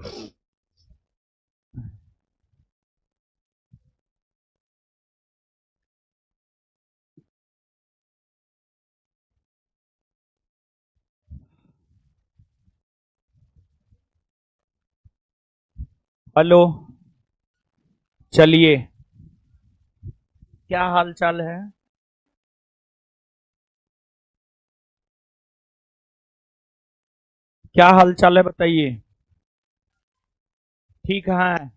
Hello. चलिए, क्या हाल चाल है? क्या हाल चाल है बताइए। ठीक है।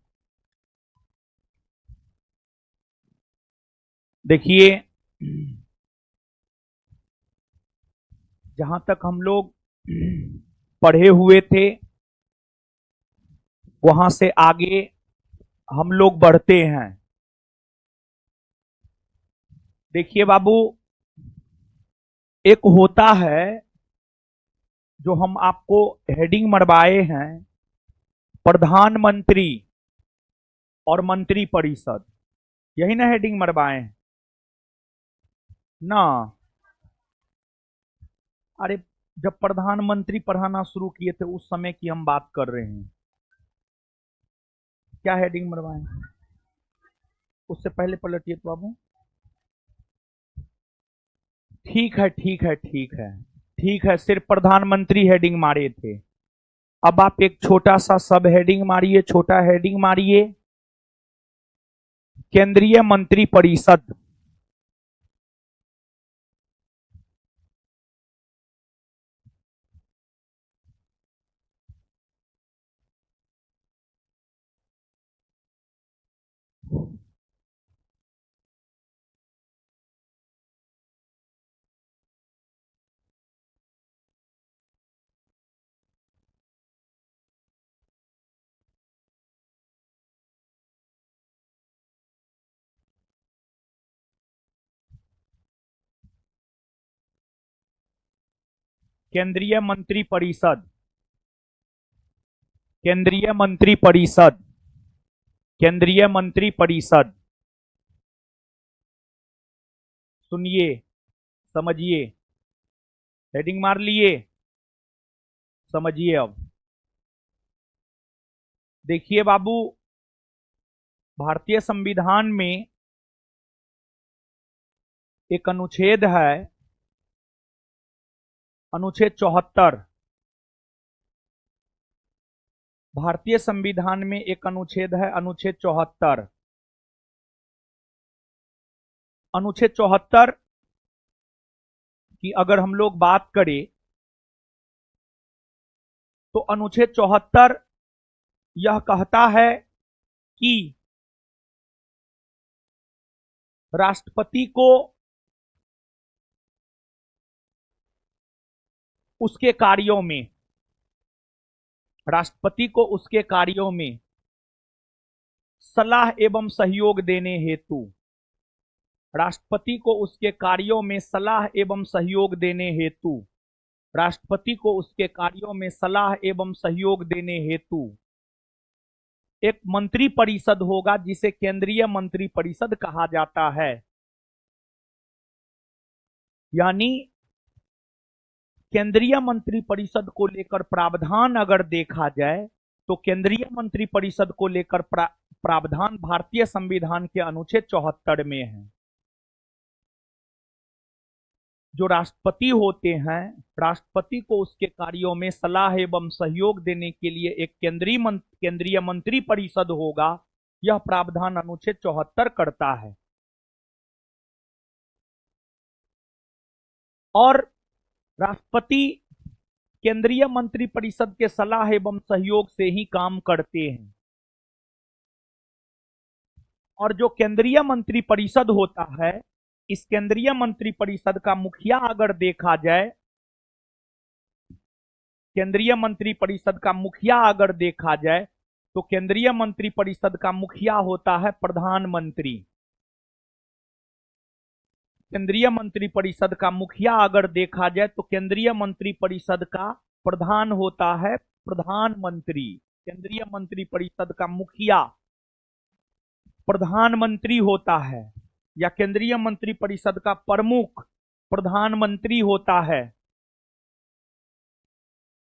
देखिए, जहां तक हम लोग पढ़े हुए थे, वहां से आगे हम लोग बढ़ते हैं। देखिए बाबू, एक होता है जो हम आपको हेडिंग मरवाए हैं, प्रधानमंत्री और मंत्री परिषद। यही ना हेडिंग मरवाए हैं ना? अरे, जब प्रधानमंत्री पढ़ाना शुरू किए थे उस समय की हम बात कर रहे हैं। क्या हेडिंग मरवाए हैं? उससे पहले पलटिए तो बाबू। ठीक है, ठीक है, ठीक है। ठीक है, सिर्फ प्रधानमंत्री हेडिंग मारे थे। अब आप एक छोटा सा सब हेडिंग मारिए, छोटा हेडिंग मारिए, केंद्रीय मंत्री परिषद। केंद्रीय मंत्री परिषद। केंद्रीय मंत्री परिषद। केंद्रीय मंत्री परिषद। सुनिए, समझिए। हेडिंग मार लिए? समझिए अब। देखिए बाबू, भारतीय संविधान में एक अनुच्छेद है, अनुच्छेद 74। भारतीय संविधान में एक अनुच्छेद है, अनुच्छेद 74। अनुच्छेद 74 की अगर हम लोग बात करें, तो अनुच्छेद 74 यह कहता है कि राष्ट्रपति को उसके कार्यों में, राष्ट्रपति को उसके कार्यों में सलाह एवं सहयोग देने हेतु, राष्ट्रपति को उसके कार्यों में सलाह एवं सहयोग देने हेतु, राष्ट्रपति को उसके कार्यों में सलाह एवं सहयोग देने हेतु एक मंत्री परिषद होगा, जिसे केंद्रीय मंत्री परिषद कहा जाता है। यानी केंद्रीय मंत्री परिषद को लेकर प्रावधान अगर देखा जाए, तो केंद्रीय मंत्री परिषद को लेकर प्रावधान भारतीय संविधान के अनुच्छेद 74 में है। जो राष्ट्रपति होते हैं, राष्ट्रपति को उसके कार्यों में सलाह एवं सहयोग देने के लिए एक केंद्रीय मंत्री परिषद होगा, यह प्रावधान अनुच्छेद 74 करता है। और राष्ट्रपति केंद्रीय मंत्री परिषद के सलाह एवं सहयोग से ही काम करते हैं। और जो केंद्रीय मंत्री परिषद होता है, इस केंद्रीय मंत्री परिषद का मुखिया अगर देखा जाए, केंद्रीय मंत्री परिषद का मुखिया अगर देखा जाए, तो केंद्रीय मंत्री परिषद का मुखिया होता है प्रधानमंत्री। केंद्रीय मंत्री परिषद का मुखिया अगर देखा जाए, तो केंद्रीय मंत्री परिषद का प्रधान होता है प्रधानमंत्री। केंद्रीय मंत्री परिषद का मुखिया प्रधानमंत्री होता है, या केंद्रीय मंत्री परिषद का प्रमुख प्रधानमंत्री होता है।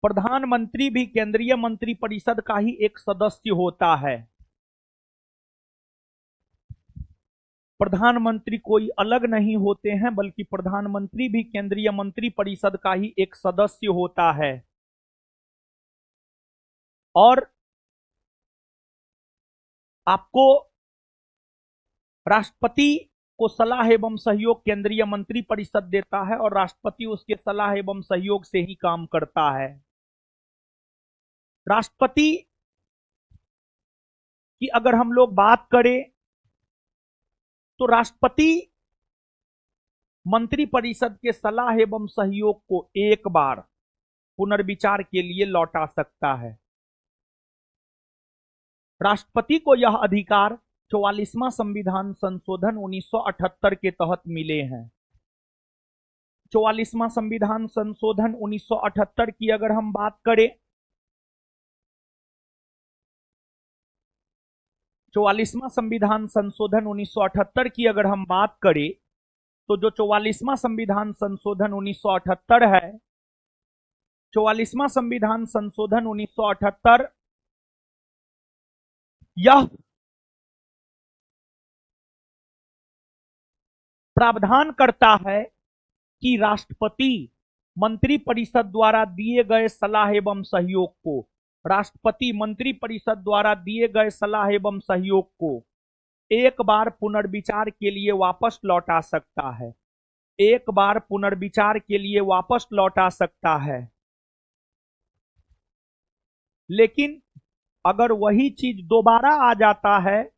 प्रधानमंत्री भी केंद्रीय मंत्रिपरिषद का ही एक सदस्य होता है। प्रधानमंत्री कोई अलग नहीं होते हैं, बल्कि प्रधानमंत्री भी केंद्रीय मंत्रिपरिषद का ही एक सदस्य होता है। और आपको राष्ट्रपति को सलाह एवं सहयोग केंद्रीय मंत्रिपरिषद देता है और राष्ट्रपति उसके सलाह एवं सहयोग से ही काम करता है। राष्ट्रपति की अगर हम लोग बात करें तो राष्ट्रपति मंत्रिपरिषद के सलाह एवं सहयोग को एक बार पुनर्विचार के लिए लौटा सकता है। राष्ट्रपति को यह अधिकार 44वां संविधान संशोधन 1978 के तहत मिले हैं। 44वां संविधान संशोधन 1978 की अगर हम बात करें, 44वां संविधान संशोधन 1978 की अगर हम बात करें तो जो 44वां संविधान संशोधन 1978 है, 44वां संविधान संशोधन 1978 यह प्रावधान करता है कि राष्ट्रपति मंत्रिपरिषद द्वारा दिए गए सलाह एवं सहयोग को राष्ट्रपति मंत्रिपरिषद द्वारा दिए गए सलाह एवं सहयोग को एक बार पुनर्विचार के लिए वापस लौटा सकता है। एक बार पुनर्विचार के लिए वापस लौटा सकता है। लेकिन अगर वही चीज दोबारा आ जाता है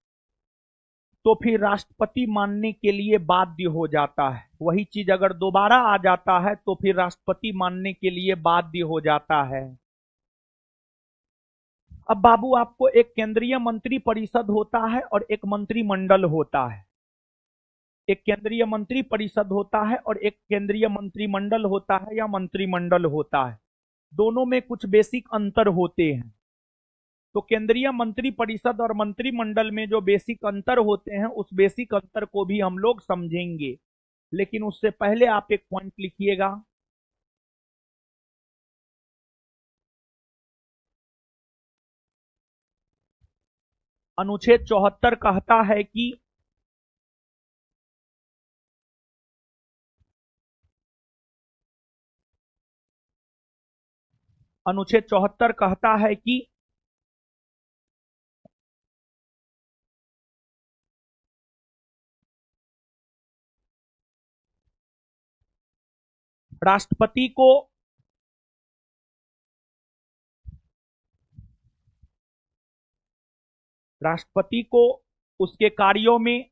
तो फिर राष्ट्रपति मानने के लिए बाध्य हो जाता है। वही चीज अगर दोबारा आ जाता है तो फिर राष्ट्रपति मानने के लिए बाध्य हो जाता है। अब बाबू, आपको एक केंद्रीय मंत्रिपरिषद होता है और एक मंत्रिमंडल होता है। एक केंद्रीय मंत्रिपरिषद होता है और एक केंद्रीय मंत्रिमंडल होता है या मंत्रिमंडल होता है। दोनों में कुछ बेसिक अंतर होते हैं। तो केंद्रीय मंत्रिपरिषद और मंत्रिमंडल में जो बेसिक अंतर होते हैं, उस बेसिक अंतर को भी हम लोग समझेंगे। लेकिन उससे पहले आप एक पॉइंट लिखिएगा। अनुच्छेद 74 कहता है कि अनुच्छेद 74 कहता है कि राष्ट्रपति को उसके कार्यों में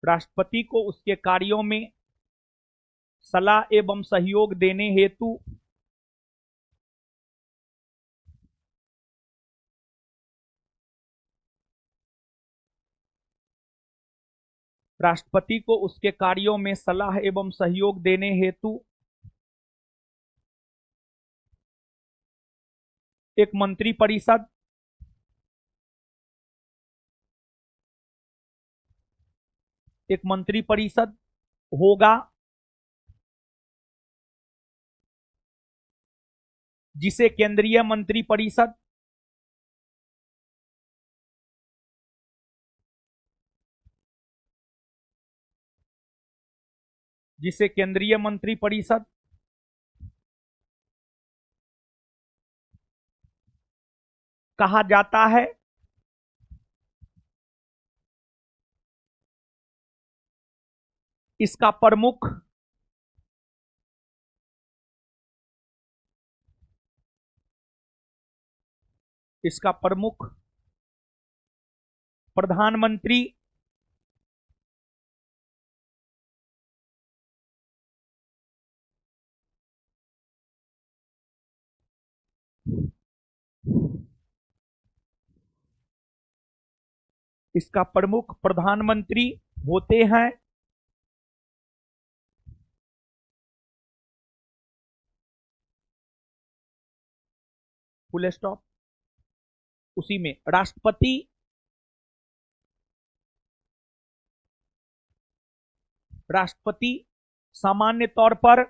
राष्ट्रपति को उसके कार्यों में सलाह एवं सहयोग देने हेतु राष्ट्रपति को उसके कार्यों में सलाह एवं सहयोग देने हेतु एक मंत्रिपरिषद होगा, जिसे केंद्रीय मंत्रिपरिषद कहा जाता है। इसका प्रमुख प्रधानमंत्री होते हैं। Full stop. उसी में राष्ट्रपति राष्ट्रपति सामान्य तौर पर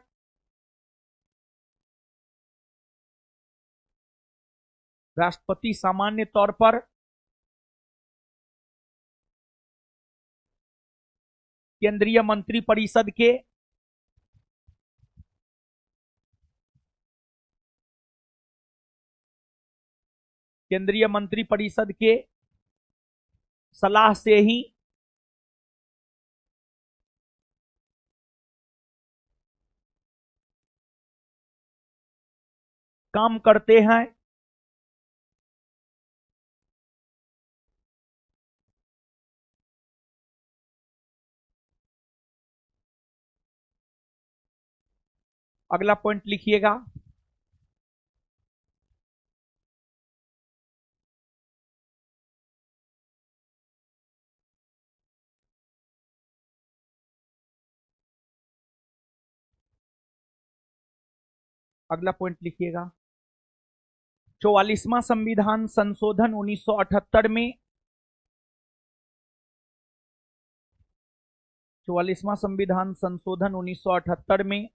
राष्ट्रपति सामान्य तौर पर केंद्रीय मंत्रिपरिषद के सलाह से ही काम करते हैं। अगला पॉइंट लिखिएगा। अगला पॉइंट लिखिएगा। 44वां संविधान संशोधन 1978 में 44वां संविधान संशोधन 1978 में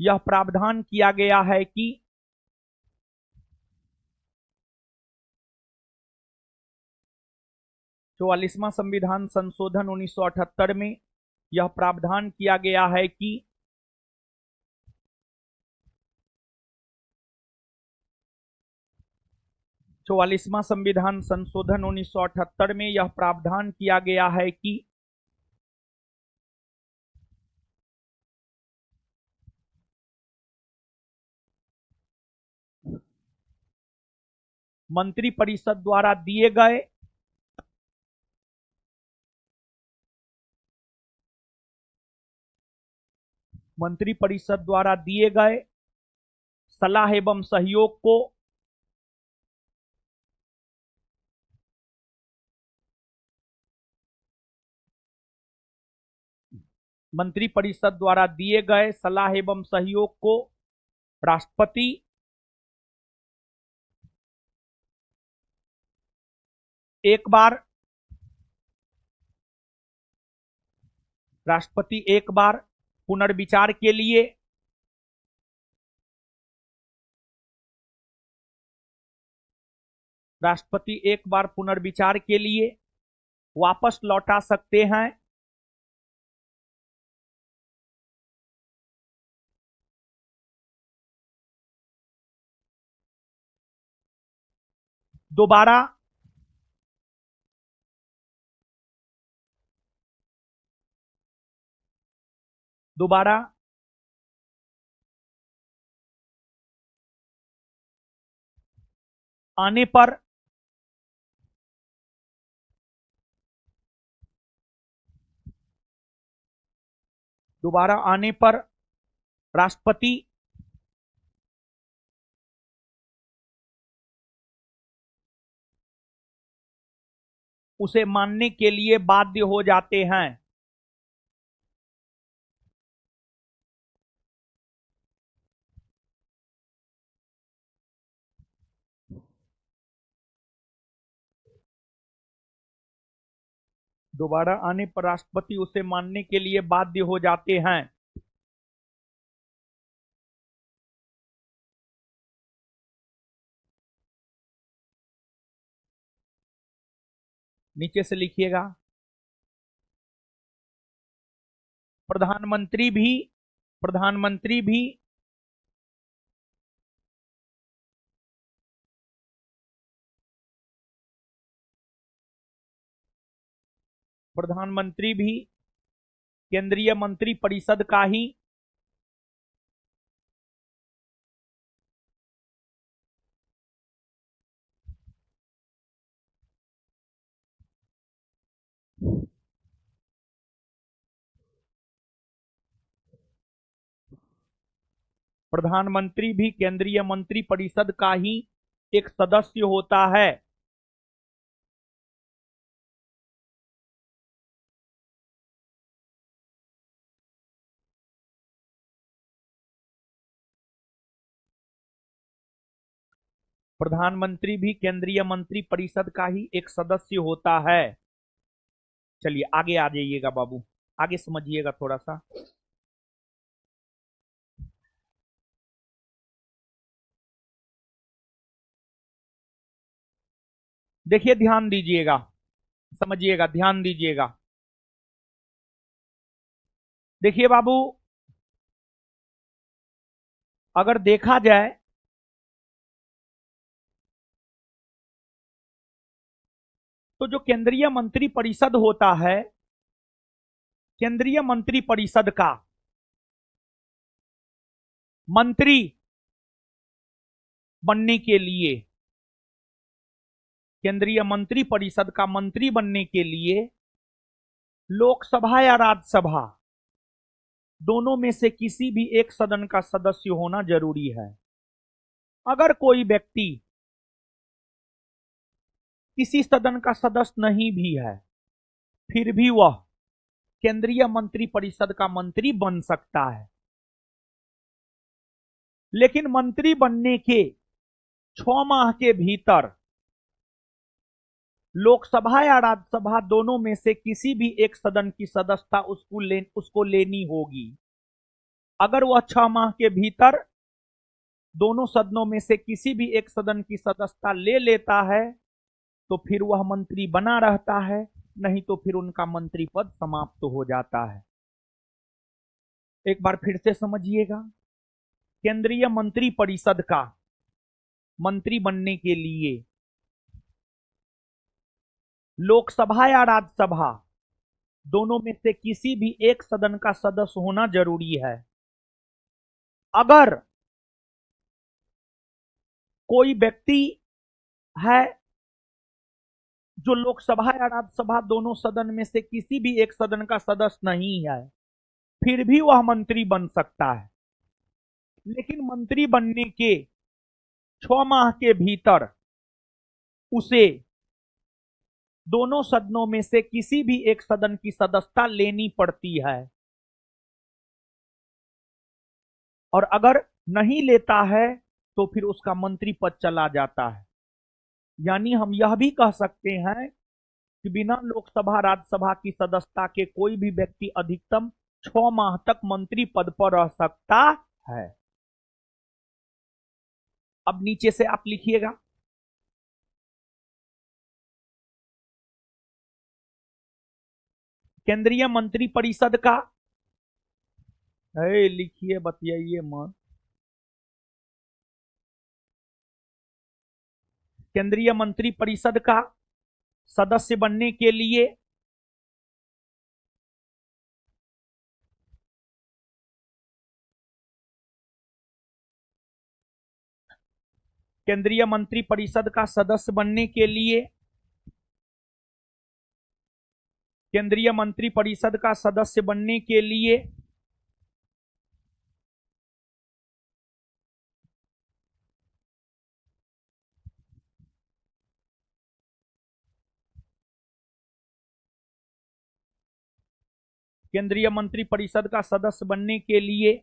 यह प्रावधान किया गया है कि 44वां संविधान संशोधन 1978 में यह प्रावधान किया गया है कि चौवालीसवां संविधान संशोधन 1978 में यह प्रावधान किया गया है कि मंत्रिपरिषद द्वारा दिए गए सलाह एवं सहयोग को मंत्रिपरिषद द्वारा दिए गए सलाह एवं सहयोग को राष्ट्रपति एक बार पुनर्विचार के लिए वापस लौटा सकते हैं। दोबारा आने पर राष्ट्रपति उसे मानने के लिए बाध्य हो जाते हैं। दोबारा आने पर राष्ट्रपति उसे मानने के लिए बाध्य हो जाते हैं। नीचे से लिखिएगा। प्रधानमंत्री भी केंद्रीय मंत्रिपरिषद का ही केंद्रीय मंत्रिपरिषद का ही एक सदस्य होता है। प्रधानमंत्री भी केंद्रीय मंत्री परिषद का ही एक सदस्य होता है। चलिए आगे आ जाइएगा बाबू, आगे समझिएगा थोड़ा सा। देखिए ध्यान दीजिएगा, समझिएगा, ध्यान दीजिएगा। देखिए बाबू, अगर देखा जाए तो जो केंद्रीय मंत्री परिषद होता है, केंद्रीय मंत्री परिषद का मंत्री बनने के लिए, केंद्रीय मंत्री परिषद का मंत्री बनने के लिए लोकसभा या राज्यसभा दोनों में से किसी भी एक सदन का सदस्य होना जरूरी है। अगर कोई व्यक्ति किसी सदन का सदस्य नहीं भी है, फिर भी वह केंद्रीय मंत्री परिषद का मंत्री बन सकता है। लेकिन मंत्री बनने के 6 माह के भीतर लोकसभा या राज्यसभा दोनों में से किसी भी एक सदन की सदस्यता उसको लेनी होगी। अगर वह 6 माह के भीतर दोनों सदनों में से किसी भी एक सदन की सदस्यता ले लेता है तो फिर वह मंत्री बना रहता है, नहीं तो फिर उनका मंत्री पद समाप्त हो जाता है। एक बार फिर से समझिएगा, केंद्रीय मंत्री परिषद का मंत्री बनने के लिए लोकसभा या राज्यसभा दोनों में से किसी भी एक सदन का सदस्य होना जरूरी है। अगर कोई व्यक्ति है जो लोकसभा या राज्यसभा दोनों सदन में से किसी भी एक सदन का सदस्य नहीं है, फिर भी वह मंत्री बन सकता है। लेकिन मंत्री बनने के 6 माह के भीतर उसे दोनों सदनों में से किसी भी एक सदन की सदस्यता लेनी पड़ती है, और अगर नहीं लेता है तो फिर उसका मंत्री पद चला जाता है। यानी हम यह भी कह सकते हैं कि बिना लोकसभा राज्यसभा की सदस्यता के कोई भी व्यक्ति अधिकतम 6 माह तक मंत्री पद पर रह सकता है। अब नीचे से आप लिखिएगा, केंद्रीय मंत्री परिषद का, लिखिए बतियाइए मत, केंद्रीय मंत्री परिषद का सदस्य बनने के लिए केंद्रीय मंत्री परिषद का सदस्य बनने के लिए केंद्रीय मंत्री परिषद का सदस्य बनने के लिए केंद्रीय मंत्री परिषद का सदस्य बनने के लिए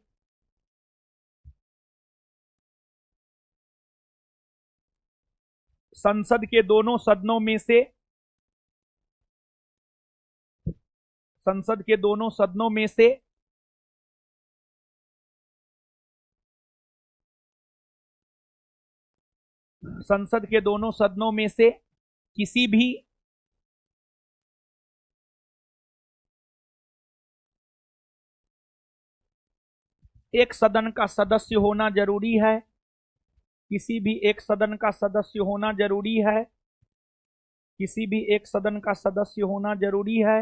संसद के दोनों सदनों में से संसद के दोनों सदनों में से संसद के दोनों सदनों में से किसी भी एक सदन का सदस्य होना जरूरी है, किसी भी एक सदन का सदस्य होना जरूरी है, किसी भी एक सदन का सदस्य होना जरूरी है।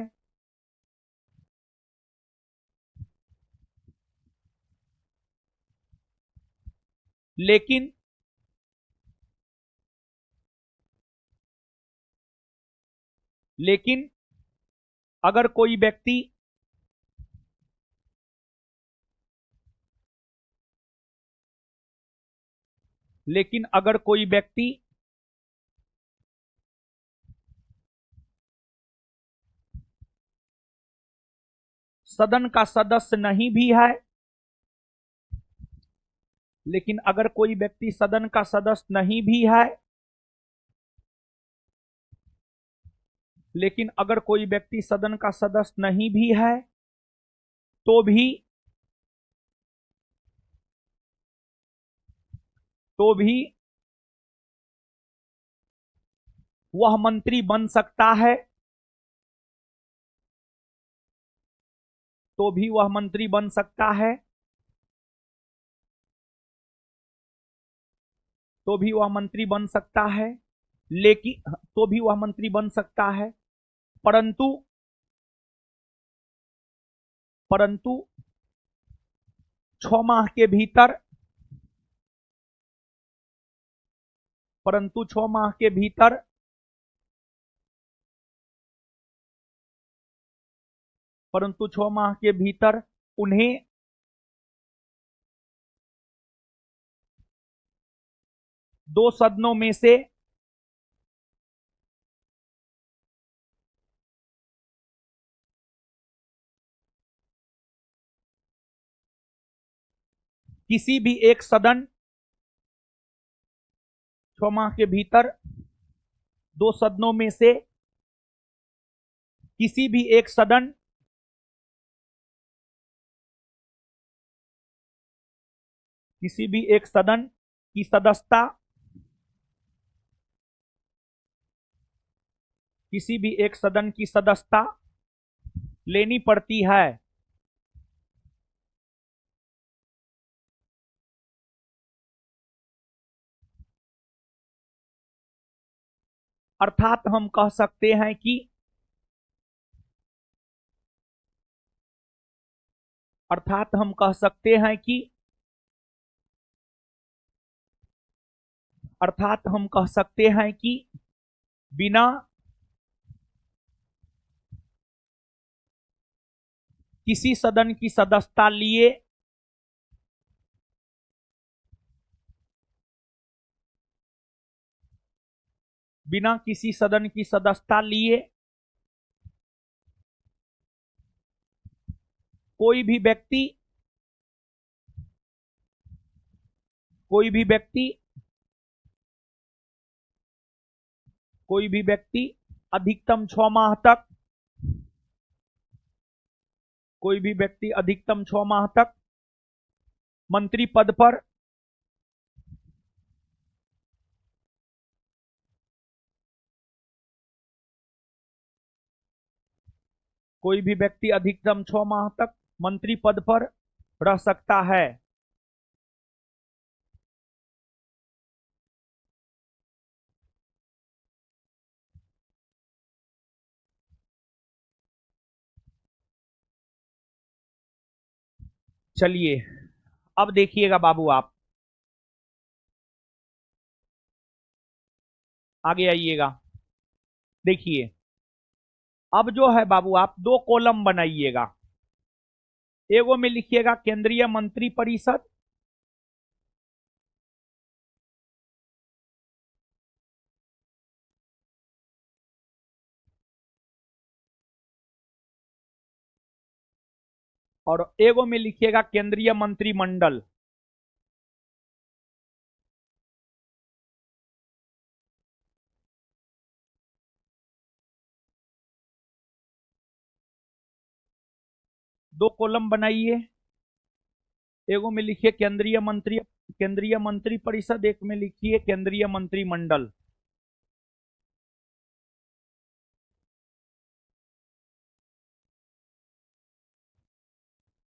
लेकिन लेकिन अगर कोई व्यक्ति लेकिन अगर कोई व्यक्ति सदन का सदस्य नहीं भी है लेकिन अगर कोई व्यक्ति सदन का सदस्य नहीं भी है, लेकिन अगर कोई व्यक्ति सदन का सदस्य नहीं भी है तो भी तो भी वह मंत्री बन सकता है, तो भी वह मंत्री बन सकता है, तो भी वह मंत्री बन सकता है, लेकिन तो भी वह मंत्री बन सकता है, परंतु परंतु 6 माह के भीतर परंतु 6 माह के भीतर परंतु 6 माह के भीतर उन्हें दो सदनों में से किसी भी एक सदन 6 माह के भीतर दो सदनों में से किसी भी एक सदन किसी भी एक सदन की सदस्यता किसी भी एक सदन की सदस्यता लेनी पड़ती है। अर्थात हम कह सकते हैं कि अर्थात हम कह सकते हैं कि अर्थात हम कह सकते हैं कि बिना किसी सदन की सदस्यता लिए बिना किसी सदन की सदस्यता लिए कोई भी व्यक्ति कोई भी व्यक्ति कोई भी व्यक्ति अधिकतम 6 माह तक कोई भी व्यक्ति अधिकतम 6 माह तक मंत्री पद पर कोई भी व्यक्ति अधिकतम 6 माह तक मंत्री पद पर रह सकता है। चलिए अब देखिएगा बाबू, आप आगे आइएगा। देखिए अब जो है बाबू, आप दो कॉलम बनाइएगा। एगो में लिखिएगा केंद्रीय मंत्री परिषद, और एगो में लिखिएगा केंद्रीय मंत्रिमंडल। दो कॉलम बनाइए। एगो में लिखिए केंद्रीय मंत्री परिषद, एक में लिखिए केंद्रीय मंत्रिमंडल।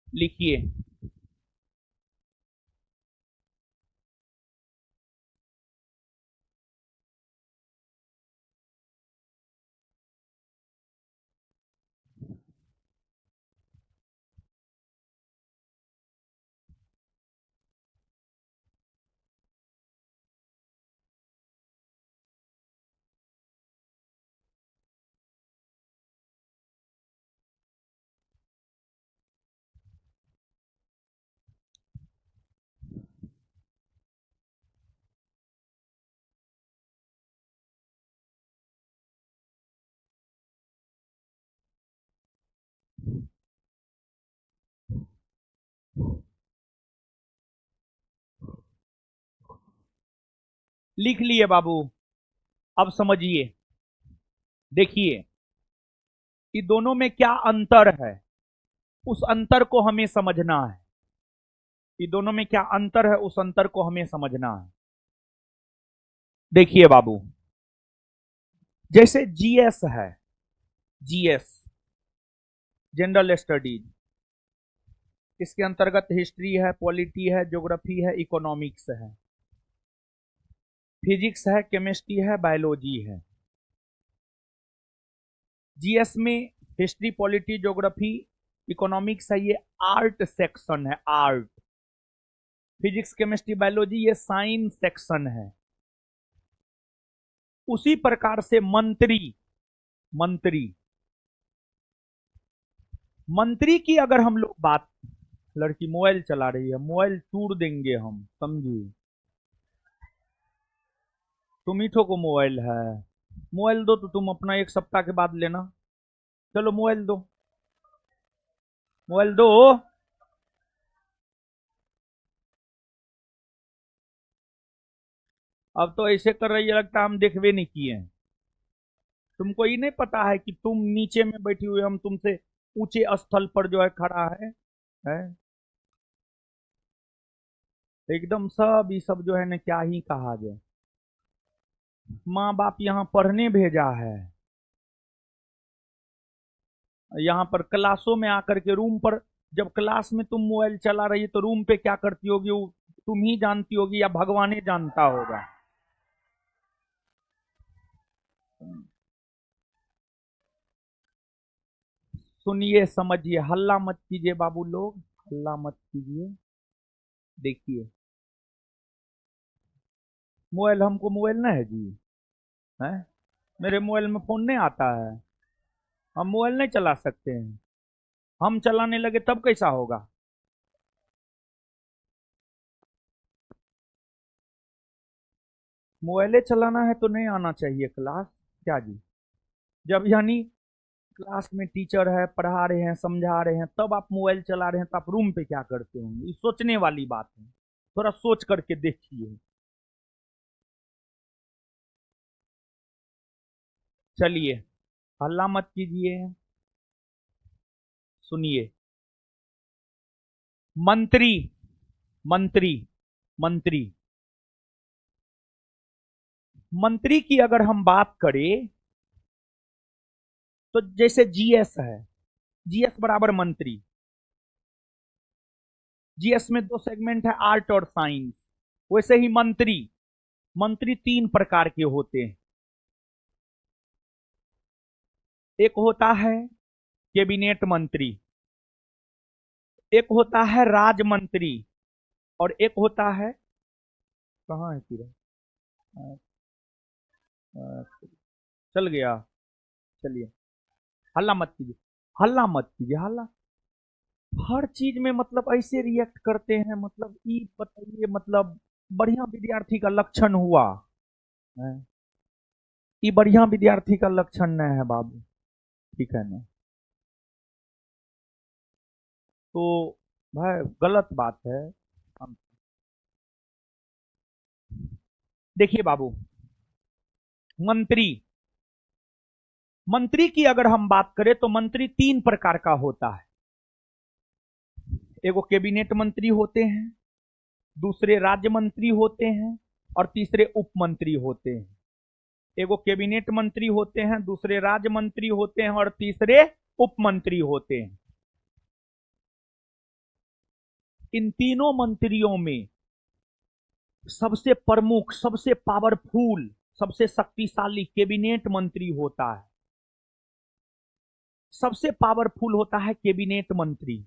लिखिए। लिख लिए बाबू। अब समझिए, देखिए कि दोनों में क्या अंतर है, उस अंतर को हमें समझना है। कि दोनों में क्या अंतर है, उस अंतर को हमें समझना है। देखिए बाबू, जैसे जीएस है, जीएस जनरल स्टडीज, इसके अंतर्गत हिस्ट्री है, पॉलिटी है, ज्योग्राफी है, इकोनॉमिक्स है, फिजिक्स है, केमिस्ट्री है, बायोलॉजी है। जीएस में हिस्ट्री, पॉलिटी, ज्योग्राफी, इकोनॉमिक्स है, ये आर्ट सेक्शन है, आर्ट। फिजिक्स, केमिस्ट्री, बायोलॉजी ये साइंस सेक्शन है। उसी प्रकार से मंत्री, मंत्री मंत्री की अगर हम लोग बात, लड़की मोबाइल चला रही है, मोबाइल तोड़ देंगे हम, समझिए। तुम ही ठो को मोबाइल है, मोबाइल दो तो तुम अपना 1 सप्ताह के बाद लेना। चलो मोबाइल दो, मोबाइल दो। अब तो ऐसे कर रही है, लगता है हम देखवे नहीं किए हैं। तुमको ये नहीं पता है कि तुम नीचे में बैठी हुई, हम तुमसे ऊंचे स्थल पर जो है खड़ा है? एकदम सब ये सब जो है ना, क्या ही कहा जाए। माँ बाप यहाँ पढ़ने भेजा है, यहाँ पर क्लासों में आकर के रूम पर, जब क्लास में तुम मोबाइल चला रही है तो रूम पे क्या करती होगी वो तुम ही जानती होगी या भगवान ही जानता होगा। सुनिए, समझिए, हल्ला मत कीजिए बाबू लोग, हल्ला मत कीजिए। देखिए, मोबाइल, हमको मोबाइल ना है जी, है? मेरे मोबाइल में फोन नहीं आता है, हम मोबाइल नहीं चला सकते हैं। हम चलाने लगे तब कैसा होगा? मोबाइले चलाना है तो नहीं आना चाहिए क्लास, क्या जी? जब यानी क्लास में टीचर है, पढ़ा रहे हैं, समझा रहे हैं, तब आप मोबाइल चला रहे हैं, तो आप रूम पे क्या करते होंगे? ये सोचने वाली बात है, थोड़ा सोच करके देखिए। चलिए, हल्ला मत कीजिए, सुनिए। मंत्री, मंत्री मंत्री मंत्री की अगर हम बात करें, तो जैसे जीएस है, जीएस बराबर मंत्री। जीएस में 2 सेगमेंट है, आर्ट और साइंस। वैसे ही मंत्री, मंत्री 3 प्रकार के होते हैं। एक होता है कैबिनेट मंत्री, एक होता है राज मंत्री, और एक होता है, कहाँ है फिर, चल गया। चलिए, हल्ला मत कीजिए, हल्ला मत कीजिए, हल्ला। हर चीज में मतलब ऐसे रिएक्ट करते हैं, मतलब ये बताइए, मतलब बढ़िया विद्यार्थी का लक्षण हुआ है? ये बढ़िया विद्यार्थी का लक्षण नहीं है बाबू, ठीक है ना? तो भाई गलत बात है। हम देखिए बाबू, मंत्री, मंत्री की अगर हम बात करें तो मंत्री 3 प्रकार का होता है। एगो कैबिनेट मंत्री होते हैं, दूसरे राज्य मंत्री होते हैं, और तीसरे उप मंत्री होते हैं। एगो कैबिनेट मंत्री होते हैं, दूसरे राज्य मंत्री होते हैं, और तीसरे उप मंत्री होते हैं। इन तीनों मंत्रियों में सबसे प्रमुख, सबसे पावरफुल, सबसे शक्तिशाली कैबिनेट मंत्री होता है। सबसे पावरफुल होता है कैबिनेट मंत्री,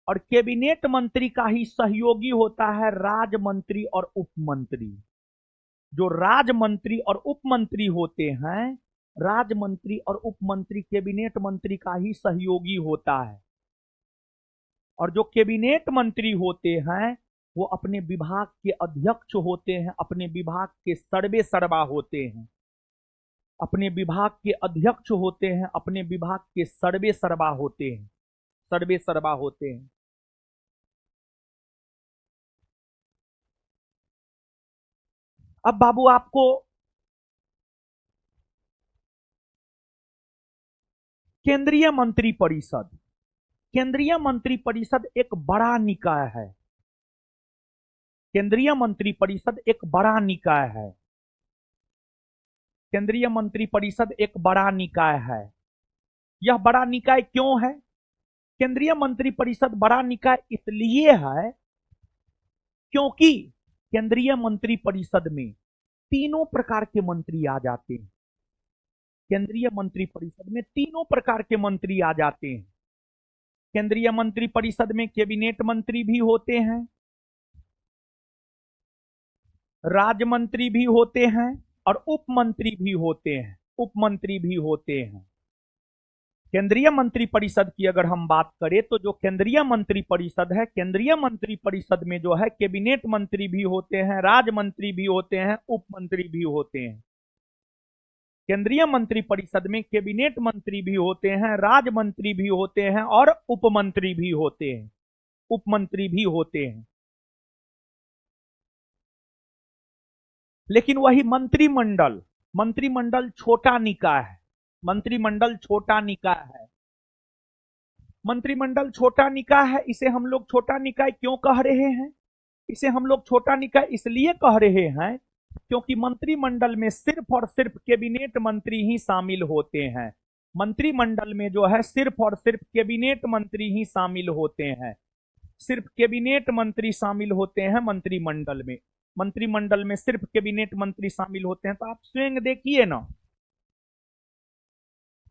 और कैबिनेट मंत्री का ही सहयोगी होता है राज मंत्री और उप मंत्री। जो राज मंत्री और उप मंत्री होते हैं, राज मंत्री और उप मंत्री कैबिनेट मंत्री का ही सहयोगी होता है। और जो कैबिनेट मंत्री होते हैं, वो अपने विभाग के अध्यक्ष होते हैं, अपने विभाग के सर्वे सर्वा होते हैं, अपने विभाग के अध्यक्ष होते हैं, अपने विभाग के सर्वे सर्वा होते हैं, सर्वे सर्वा होते हैं। अब बाबू आपको केंद्रीय मंत्रिपरिषद, केंद्रीय मंत्रिपरिषद एक बड़ा निकाय है। केंद्रीय मंत्रिपरिषद एक बड़ा निकाय है। केंद्रीय मंत्रिपरिषद एक बड़ा निकाय है। यह बड़ा निकाय क्यों है? केंद्रीय मंत्रिपरिषद बड़ा निकाय इसलिए है क्योंकि केंद्रीय मंत्रिपरिषद में तीनों प्रकार के मंत्री आ जाते हैं। केंद्रीय मंत्रिपरिषद में तीनों प्रकार के मंत्री आ जाते हैं। केंद्रीय मंत्रिपरिषद में कैबिनेट मंत्री भी होते हैं, राज्य मंत्री भी होते हैं और उप मंत्री भी होते हैं, उप मंत्री भी होते हैं। केंद्रीय मंत्रिपरिषद की अगर हम बात करें तो जो केंद्रीय मंत्रिपरिषद है, केंद्रीय मंत्रिपरिषद में जो है कैबिनेट मंत्री भी होते हैं, राज्य मंत्री भी होते हैं, उप मंत्री भी होते हैं। केंद्रीय मंत्रिपरिषद में कैबिनेट मंत्री भी होते हैं, राज्य मंत्री भी होते हैं और उप मंत्री भी होते हैं, उप मंत्री भी होते हैं। लेकिन वही मंत्रिमंडल, मंत्रिमंडल छोटा निकाय है। मंत्रिमंडल छोटा निकाय है। मंत्रिमंडल छोटा निकाय है। इसे हम लोग छोटा निकाय क्यों कह रहे हैं? इसे हम लोग छोटा निकाय इसलिए कह रहे हैं क्योंकि मंत्रिमंडल में सिर्फ और सिर्फ कैबिनेट मंत्री ही शामिल होते हैं। मंत्रिमंडल में जो है सिर्फ और सिर्फ कैबिनेट मंत्री ही शामिल होते हैं। सिर्फ कैबिनेट मंत्री शामिल होते हैं मंत्रिमंडल में। मंत्रिमंडल में सिर्फ कैबिनेट मंत्री शामिल होते हैं। तो आप स्वयं देखिए ना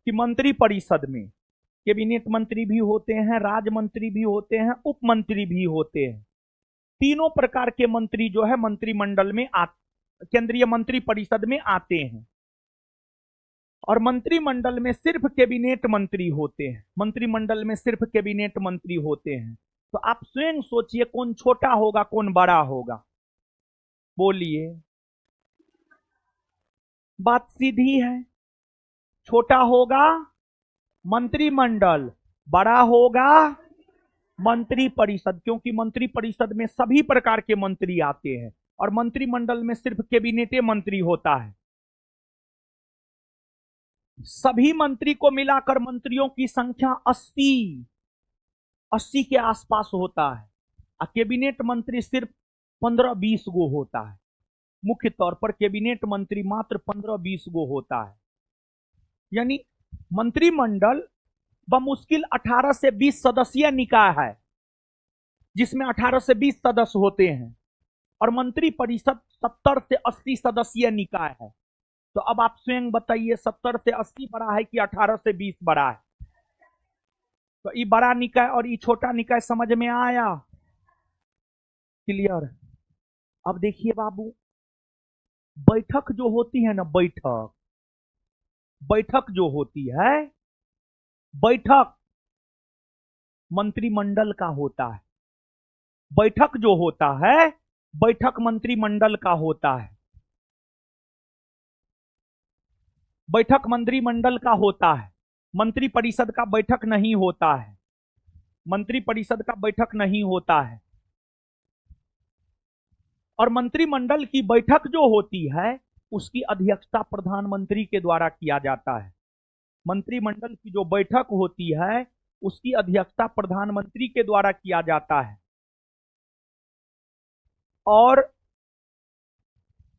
कि मंत्रिपरिषद में कैबिनेट मंत्री भी होते हैं, राज्य मंत्री भी होते हैं, उप मंत्री भी होते हैं। तीनों प्रकार के मंत्री जो है मंत्रिमंडल में केंद्रीय मंत्रिपरिषद में आते हैं। और मंत्रिमंडल में सिर्फ कैबिनेट मंत्री होते हैं। मंत्रिमंडल में सिर्फ कैबिनेट मंत्री होते हैं। तो आप स्वयं सोचिए कौन छोटा होगा, कौन बड़ा होगा? बोलिए। बात सीधी है। छोटा होगा मंत्रिमंडल, बड़ा होगा मंत्रिपरिषद, क्योंकि मंत्रिपरिषद में सभी प्रकार के मंत्री आते हैं और मंत्रिमंडल में सिर्फ कैबिनेट मंत्री होता है। सभी मंत्री को मिलाकर मंत्रियों की संख्या 80 के आसपास होता है और कैबिनेट मंत्री सिर्फ 15-20 गो होता है। मुख्य तौर पर कैबिनेट मंत्री मात्र 15-20 गो होता है। यानी मंत्रिमंडल बमुश्किल 18 से 20 सदस्यीय निकाय है, जिसमें 18 से 20 सदस्य होते हैं, और मंत्रिपरिषद 70 से 80 सदस्यीय निकाय है। तो अब आप स्वयं बताइए 70 से 80 बड़ा है कि 18 से 20 बड़ा है? तो ये बड़ा निकाय और ये छोटा निकाय समझ में आया? क्लियर? अब देखिए बाबू, बैठक जो होती है ना, बैठक जो होती है, बैठक मंत्रिमंडल का होता है। बैठक जो होता है, बैठक मंत्रिमंडल का होता है। बैठक मंत्रिमंडल का होता है। मंत्रिपरिषद का बैठक नहीं होता है। मंत्रिपरिषद का बैठक नहीं होता है। और मंत्रिमंडल की बैठक जो होती है उसकी अध्यक्षता प्रधानमंत्री के द्वारा किया जाता है। मंत्रिमंडल की जो बैठक होती है उसकी अध्यक्षता प्रधानमंत्री के द्वारा किया जाता है। और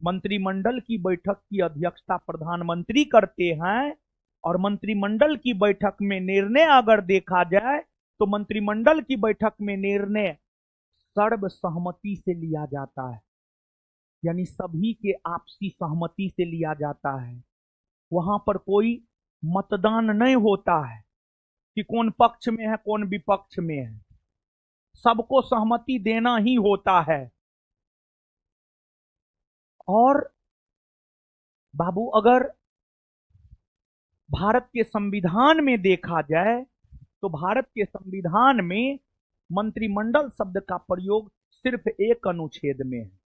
मंत्रिमंडल की बैठक की अध्यक्षता प्रधानमंत्री करते हैं। और मंत्रिमंडल की बैठक में निर्णय अगर देखा जाए तो मंत्रिमंडल की बैठक में निर्णय सर्वसहमति से लिया जाता है। यानी सभी के आपसी सहमति से लिया जाता है। वहां पर कोई मतदान नहीं होता है कि कौन पक्ष में है कौन विपक्ष में है। सबको सहमति देना ही होता है। और बाबू अगर भारत के संविधान में देखा जाए तो भारत के संविधान में मंत्रिमंडल शब्द का प्रयोग सिर्फ एक अनुच्छेद में है।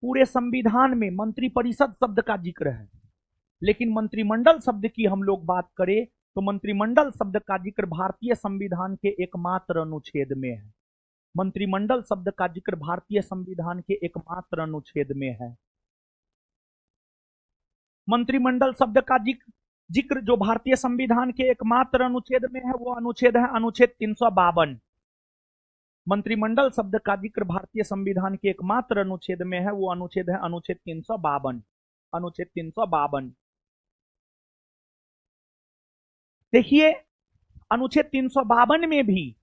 पूरे संविधान में मंत्रिपरिषद शब्द का जिक्र है, लेकिन मंत्रिमंडल शब्द की हम लोग बात करें तो मंत्रिमंडल शब्द का जिक्र भारतीय संविधान के एकमात्र अनुच्छेद में है। मंत्रिमंडल शब्द का जिक्र भारतीय संविधान के एकमात्र अनुच्छेद में है। मंत्रिमंडल शब्द का जिक्र जो भारतीय संविधान के एकमात्र अनुच्छेद में है वो अनुच्छेद है अनुच्छेद 352। मंत्रिमंडल शब्द का जिक्र भारतीय संविधान के एकमात्र अनुच्छेद में है वो अनुच्छेद है अनुच्छेद 352। अनुच्छेद 352 देखिए, अनुच्छेद 352 में भी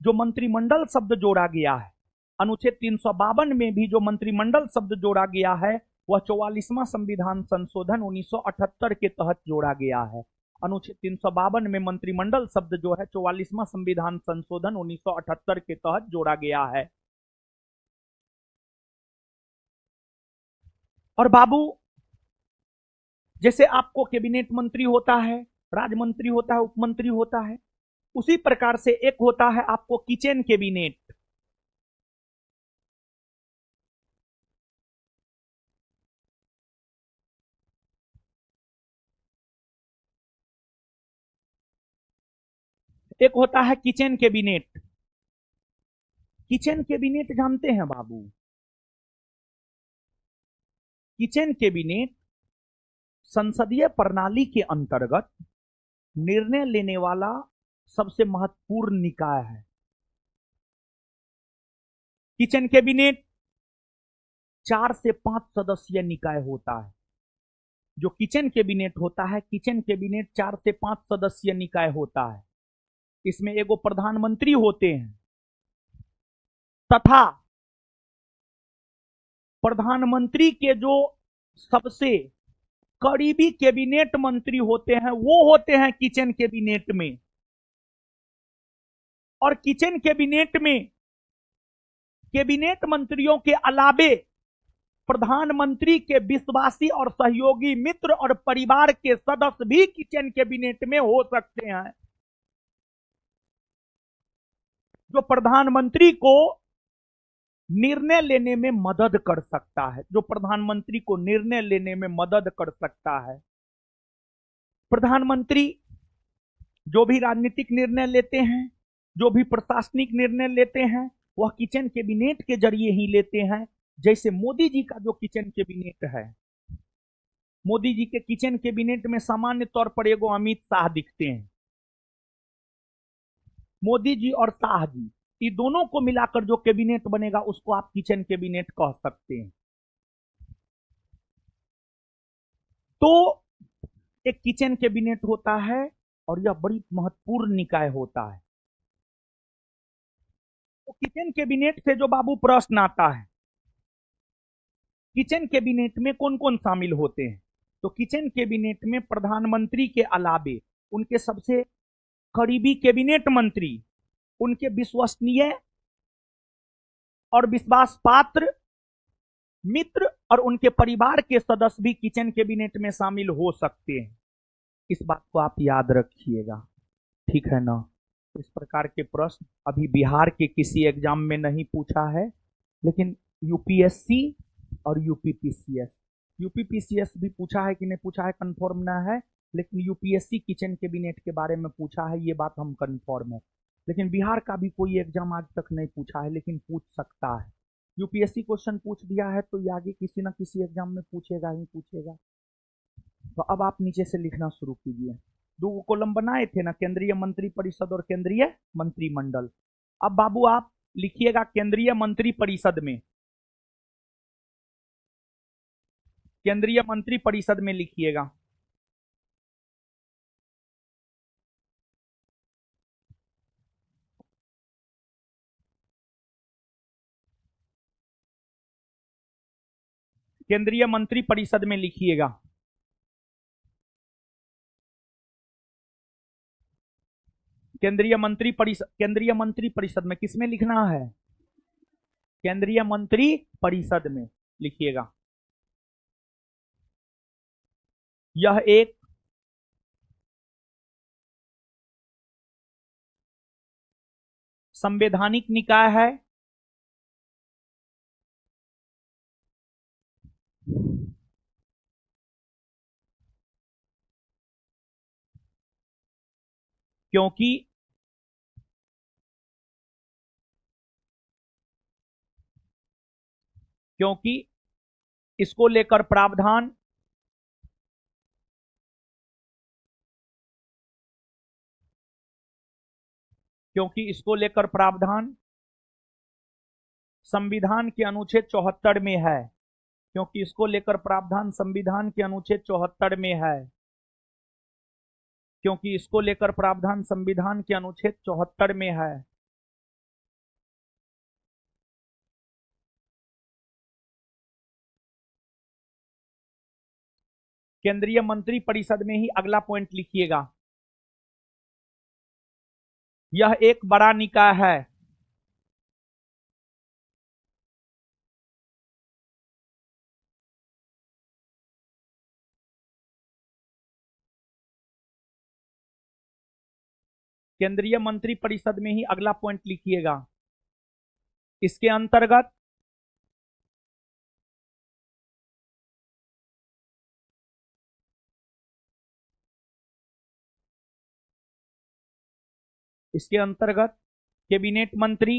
जो मंत्रिमंडल शब्द जोड़ा गया है, अनुच्छेद 352 में भी जो मंत्रिमंडल शब्द जोड़ा गया है वह 44वां संविधान संशोधन 1978 के तहत जोड़ा गया है। अनुच्छेद 352 में मंत्रिमंडल शब्द जो है 44वां संविधान संशोधन 1978 के तहत जोड़ा गया है। और बाबू, जैसे आपको कैबिनेट मंत्री होता है, राज्य मंत्री होता है, उपमंत्री होता है, उसी प्रकार से एक होता है आपको किचन कैबिनेट। एक होता है किचन कैबिनेट। किचन कैबिनेट जानते हैं बाबू? किचन कैबिनेट संसदीय प्रणाली के अंतर्गत निर्णय लेने वाला सबसे महत्वपूर्ण निकाय है। किचन कैबिनेट 4 से 5 सदस्यीय निकाय होता है। जो किचन कैबिनेट होता है, किचन कैबिनेट 4 से 5 सदस्यीय निकाय होता है। इसमें एगो प्रधानमंत्री होते हैं तथा प्रधानमंत्री के जो सबसे करीबी कैबिनेट मंत्री होते हैं वो होते हैं किचन कैबिनेट में। और किचन कैबिनेट में कैबिनेट मंत्रियों के अलावे प्रधानमंत्री के विश्वासी और सहयोगी मित्र और परिवार के सदस्य भी किचन कैबिनेट में हो सकते हैं, जो प्रधानमंत्री को निर्णय लेने में मदद कर सकता है, जो प्रधानमंत्री को निर्णय लेने में मदद कर सकता है। प्रधानमंत्री जो भी राजनीतिक निर्णय लेते हैं, जो भी प्रशासनिक निर्णय लेते हैं, वह किचन कैबिनेट के जरिए ही लेते हैं। जैसे मोदी जी का जो किचन कैबिनेट है, मोदी जी के किचन कैबिनेट में सामान्य तौर पर एगो अमित शाह दिखते हैं। मोदी जी और शाह जी, ये दोनों को मिलाकर जो कैबिनेट बनेगा उसको आप किचन कैबिनेट कह सकते हैं। तो एक किचन कैबिनेट होता है और यह बड़ी महत्वपूर्ण निकाय होता है। तो किचन कैबिनेट से जो बाबू प्रश्न आता है, किचन कैबिनेट में कौन कौन शामिल होते हैं? तो किचन कैबिनेट में प्रधानमंत्री के अलावे उनके सबसे करीबी कैबिनेट मंत्री, उनके विश्वसनीय और विश्वास पात्र मित्र और उनके परिवार के सदस्य भी किचन कैबिनेट में शामिल हो सकते हैं। इस बात को आप याद रखिएगा, ठीक है ना? इस प्रकार के प्रश्न अभी बिहार के किसी एग्जाम में नहीं पूछा है, लेकिन यूपीएससी और यूपीपीसीएस, यूपीपीसीएस भी पूछा है कि नहीं पूछा है कंफर्म ना है, लेकिन यूपीएससी किचन कैबिनेट के बारे में पूछा है, ये बात हम कंफर्म है। लेकिन बिहार का भी कोई एग्जाम आज तक नहीं पूछा है, लेकिन पूछ सकता है। यूपीएससी क्वेश्चन पूछ दिया है तो ये आगे किसी ना किसी एग्जाम में पूछेगा ही पूछेगा। तो अब आप नीचे से लिखना शुरू कीजिए। दो कॉलम बनाए थे ना, केंद्रीय मंत्री परिषद और केंद्रीय मंत्रिमंडल। अब बाबू आप लिखिएगा केंद्रीय मंत्री परिषद में, केंद्रीय मंत्री परिषद में लिखिएगा। केंद्रीय मंत्री परिषद में लिखिएगा। केंद्रीय मंत्री परिषद में किसमें लिखना है? केंद्रीय मंत्री परिषद में लिखिएगा। यह एक संवैधानिक निकाय है क्योंकि क्योंकि इसको लेकर प्रावधान क्योंकि इसको लेकर प्रावधान संविधान के अनुच्छेद 74 में है। क्योंकि इसको लेकर प्रावधान संविधान के अनुच्छेद 74 में है। क्योंकि इसको लेकर प्रावधान संविधान के अनुच्छेद 74 में है। केंद्रीय मंत्री परिषद में ही अगला पॉइंट लिखिएगा। यह एक बड़ा निकाय है। केंद्रीय मंत्री परिषद में ही अगला पॉइंट लिखिएगा। इसके अंतर्गत कैबिनेट मंत्री,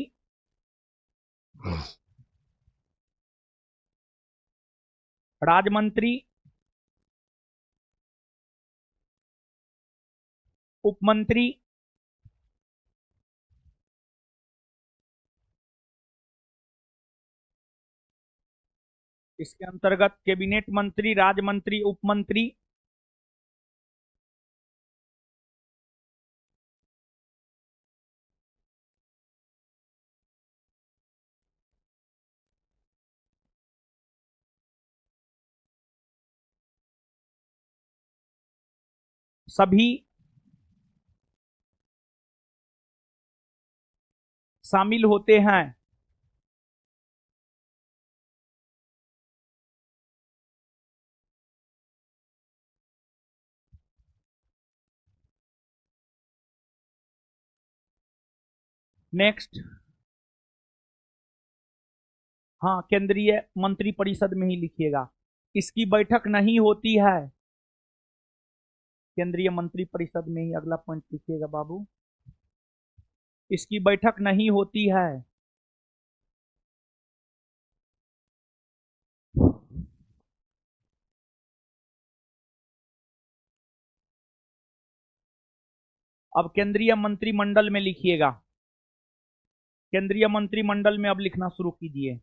राज्य मंत्री, उप मंत्री, इसके अंतर्गत कैबिनेट मंत्री, राज्य मंत्री, उप मंत्री, सभी शामिल होते हैं। नेक्स्ट, हाँ, केंद्रीय मंत्री परिषद में ही लिखिएगा। इसकी बैठक नहीं होती है। केंद्रीय मंत्री परिषद में ही अगला पॉइंट लिखिएगा बाबू। इसकी बैठक नहीं होती है। अब केंद्रीय मंत्रिमंडल में लिखिएगा। केंद्रीय मंत्रिमंडल में अब लिखना शुरू कीजिए।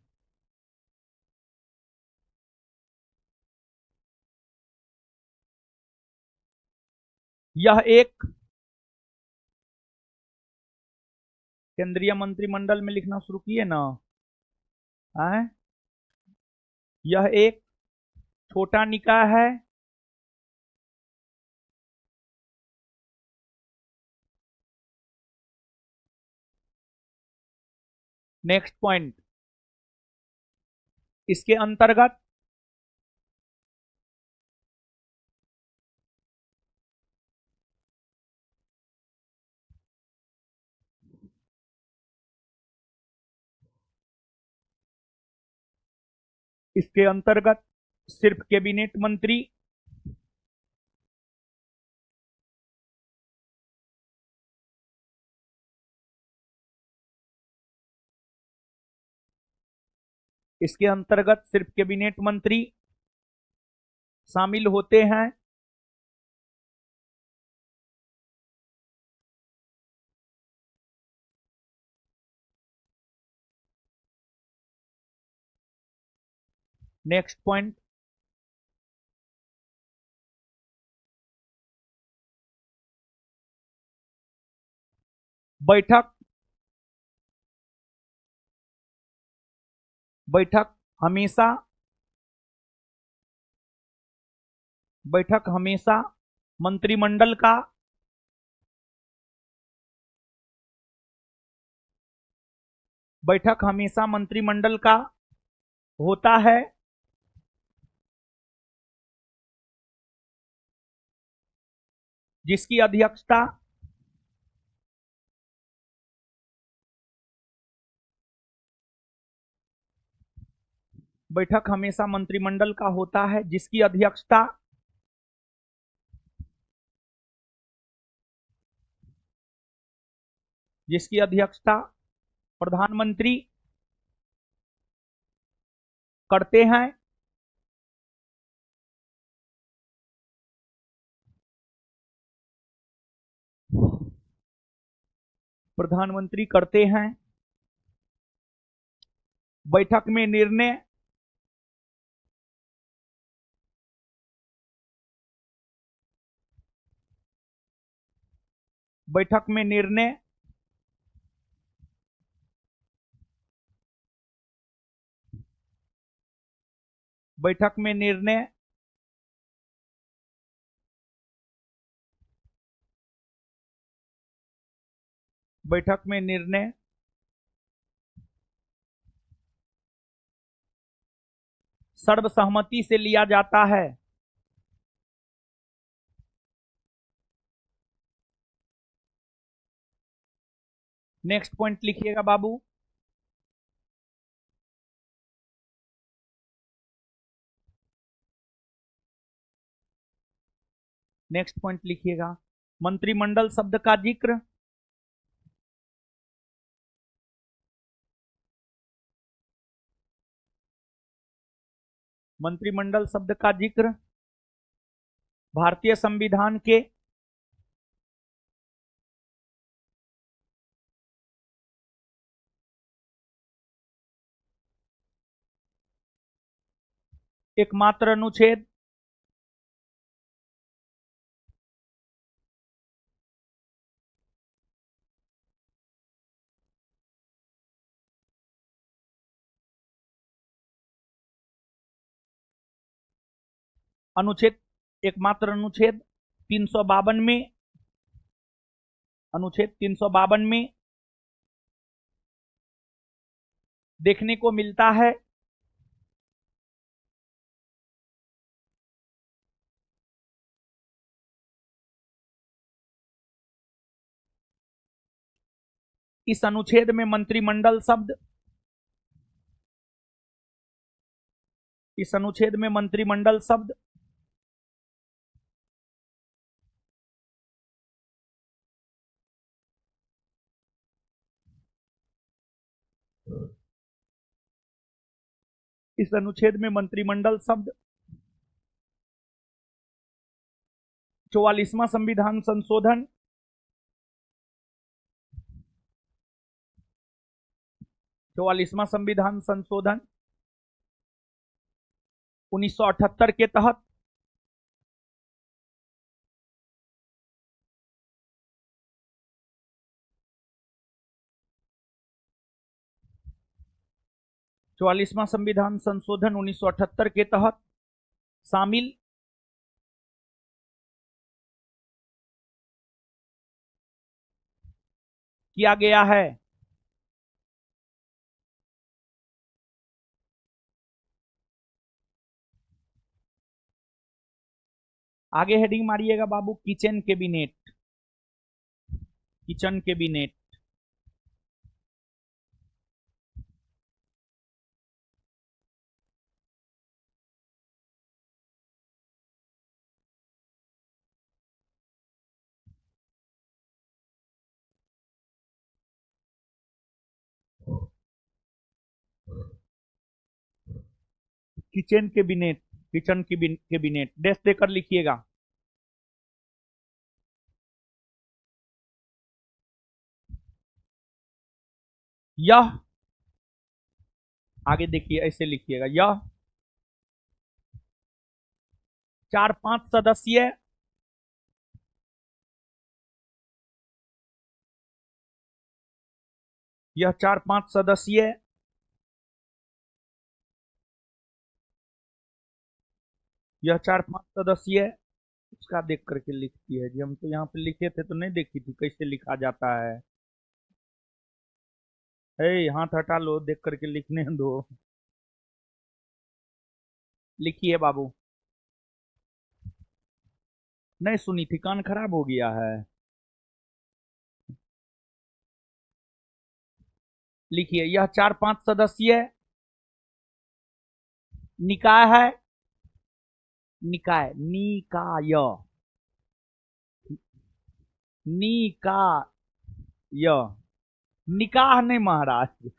यह एक केंद्रीय मंत्रिमंडल में लिखना शुरू किए ना, है? यह एक छोटा निकाय है। नेक्स्ट पॉइंट, इसके अंतर्गत सिर्फ कैबिनेट मंत्री, इसके अंतर्गत सिर्फ कैबिनेट मंत्री शामिल होते हैं। नेक्स्ट पॉइंट, बैठक हमेशा मंत्रिमंडल का होता है। जिसकी अध्यक्षता बैठक हमेशा मंत्रिमंडल का होता है, जिसकी अध्यक्षता प्रधानमंत्री करते हैं, प्रधानमंत्री करते हैं, बैठक में निर्णय, बैठक में निर्णय, बैठक में निर्णय, बैठक में निर्णय, सर्वसहमति से लिया जाता है, नेक्स्ट पॉइंट लिखिएगा बाबू, नेक्स्ट पॉइंट लिखिएगा, मंत्रिमंडल शब्द का जिक्र, मंत्रिमंडल शब्द का जिक्र भारतीय संविधान के एकमात्र अनुच्छेद, अनुच्छेद, एकमात्र अनुच्छेद 352 में, अनुच्छेद 352 में देखने को मिलता है इस अनुच्छेद में मंत्रिमंडल शब्द, इस अनुच्छेद में मंत्रिमंडल शब्द इस अनुच्छेद में मंत्रिमंडल शब्द 44वां संविधान संशोधन, 44वां संविधान संशोधन 1978 के तहत चौवालीसवां संविधान संशोधन 1978 के तहत शामिल किया गया है। आगे हेडिंग मारिएगा बाबू, kitchen cabinet, kitchen cabinet, kitchen cabinet, kitchen cabinet dash देकर लिखिएगा। यह, आगे देखिए ऐसे लिखिएगा, यह 4-5 सदस्यीय यह 4-5 सदस्यीय यह 4-5 सदस्यीय उसका देख करके लिखती है जी, हम तो यहाँ पे लिखे थे तो नहीं देखी थी कैसे लिखा जाता है। हाथ हटा लो, देख करके लिखने दो। लिखिए बाबू, नहीं सुनी थी, कान खराब हो गया है। लिखिए, यह 4-5 सदस्यीय निकाय है, निकाय, निकाय, निकाय, निकाह नहीं महाराज,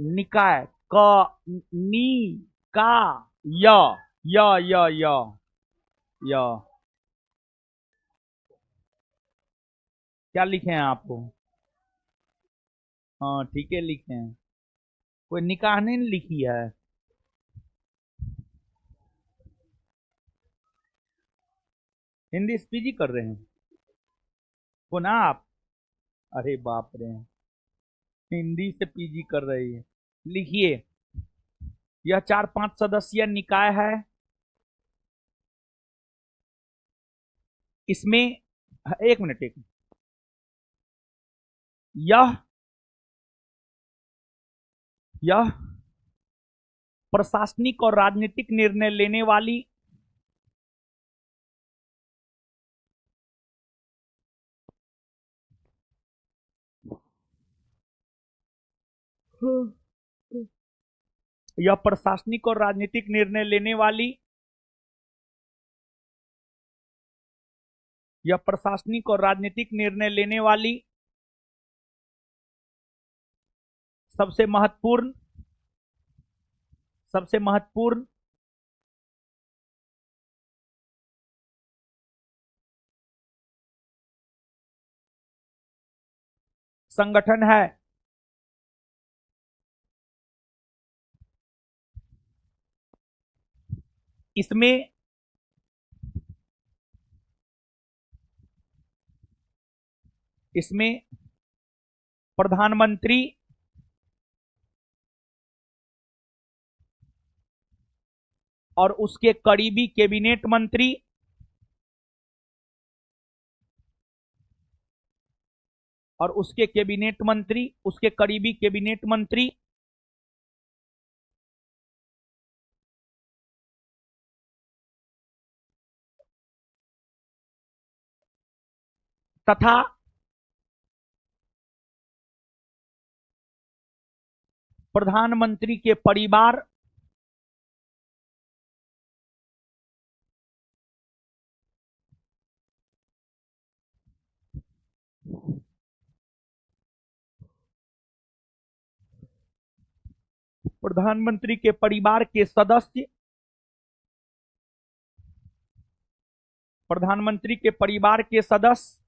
निकाय, क नी का य य य य य। क्या लिखे हैं आपको? हाँ ठीक है लिखे हैं। कोई निकाह नहीं लिखी है? हिंदी से पीजी कर रहे हैं कौन आप? अरे बाप रे, हिंदी से पीजी कर रही है। लिखिए, यह 4-5 सदस्यीय निकाय है। इसमें एक मिनट, यह यह प्रशासनिक और राजनीतिक निर्णय लेने वाली यह प्रशासनिक और राजनीतिक निर्णय लेने वाली यह प्रशासनिक और राजनीतिक निर्णय लेने वाली सबसे महत्वपूर्ण सबसे महत्वपूर्ण संगठन है। इसमें इसमें प्रधानमंत्री और उसके करीबी कैबिनेट मंत्री और उसके कैबिनेट मंत्री उसके करीबी कैबिनेट मंत्री तथा प्रधानमंत्री के परिवार प्रधानमंत्री के परिवार के सदस्य प्रधानमंत्री के परिवार के सदस्य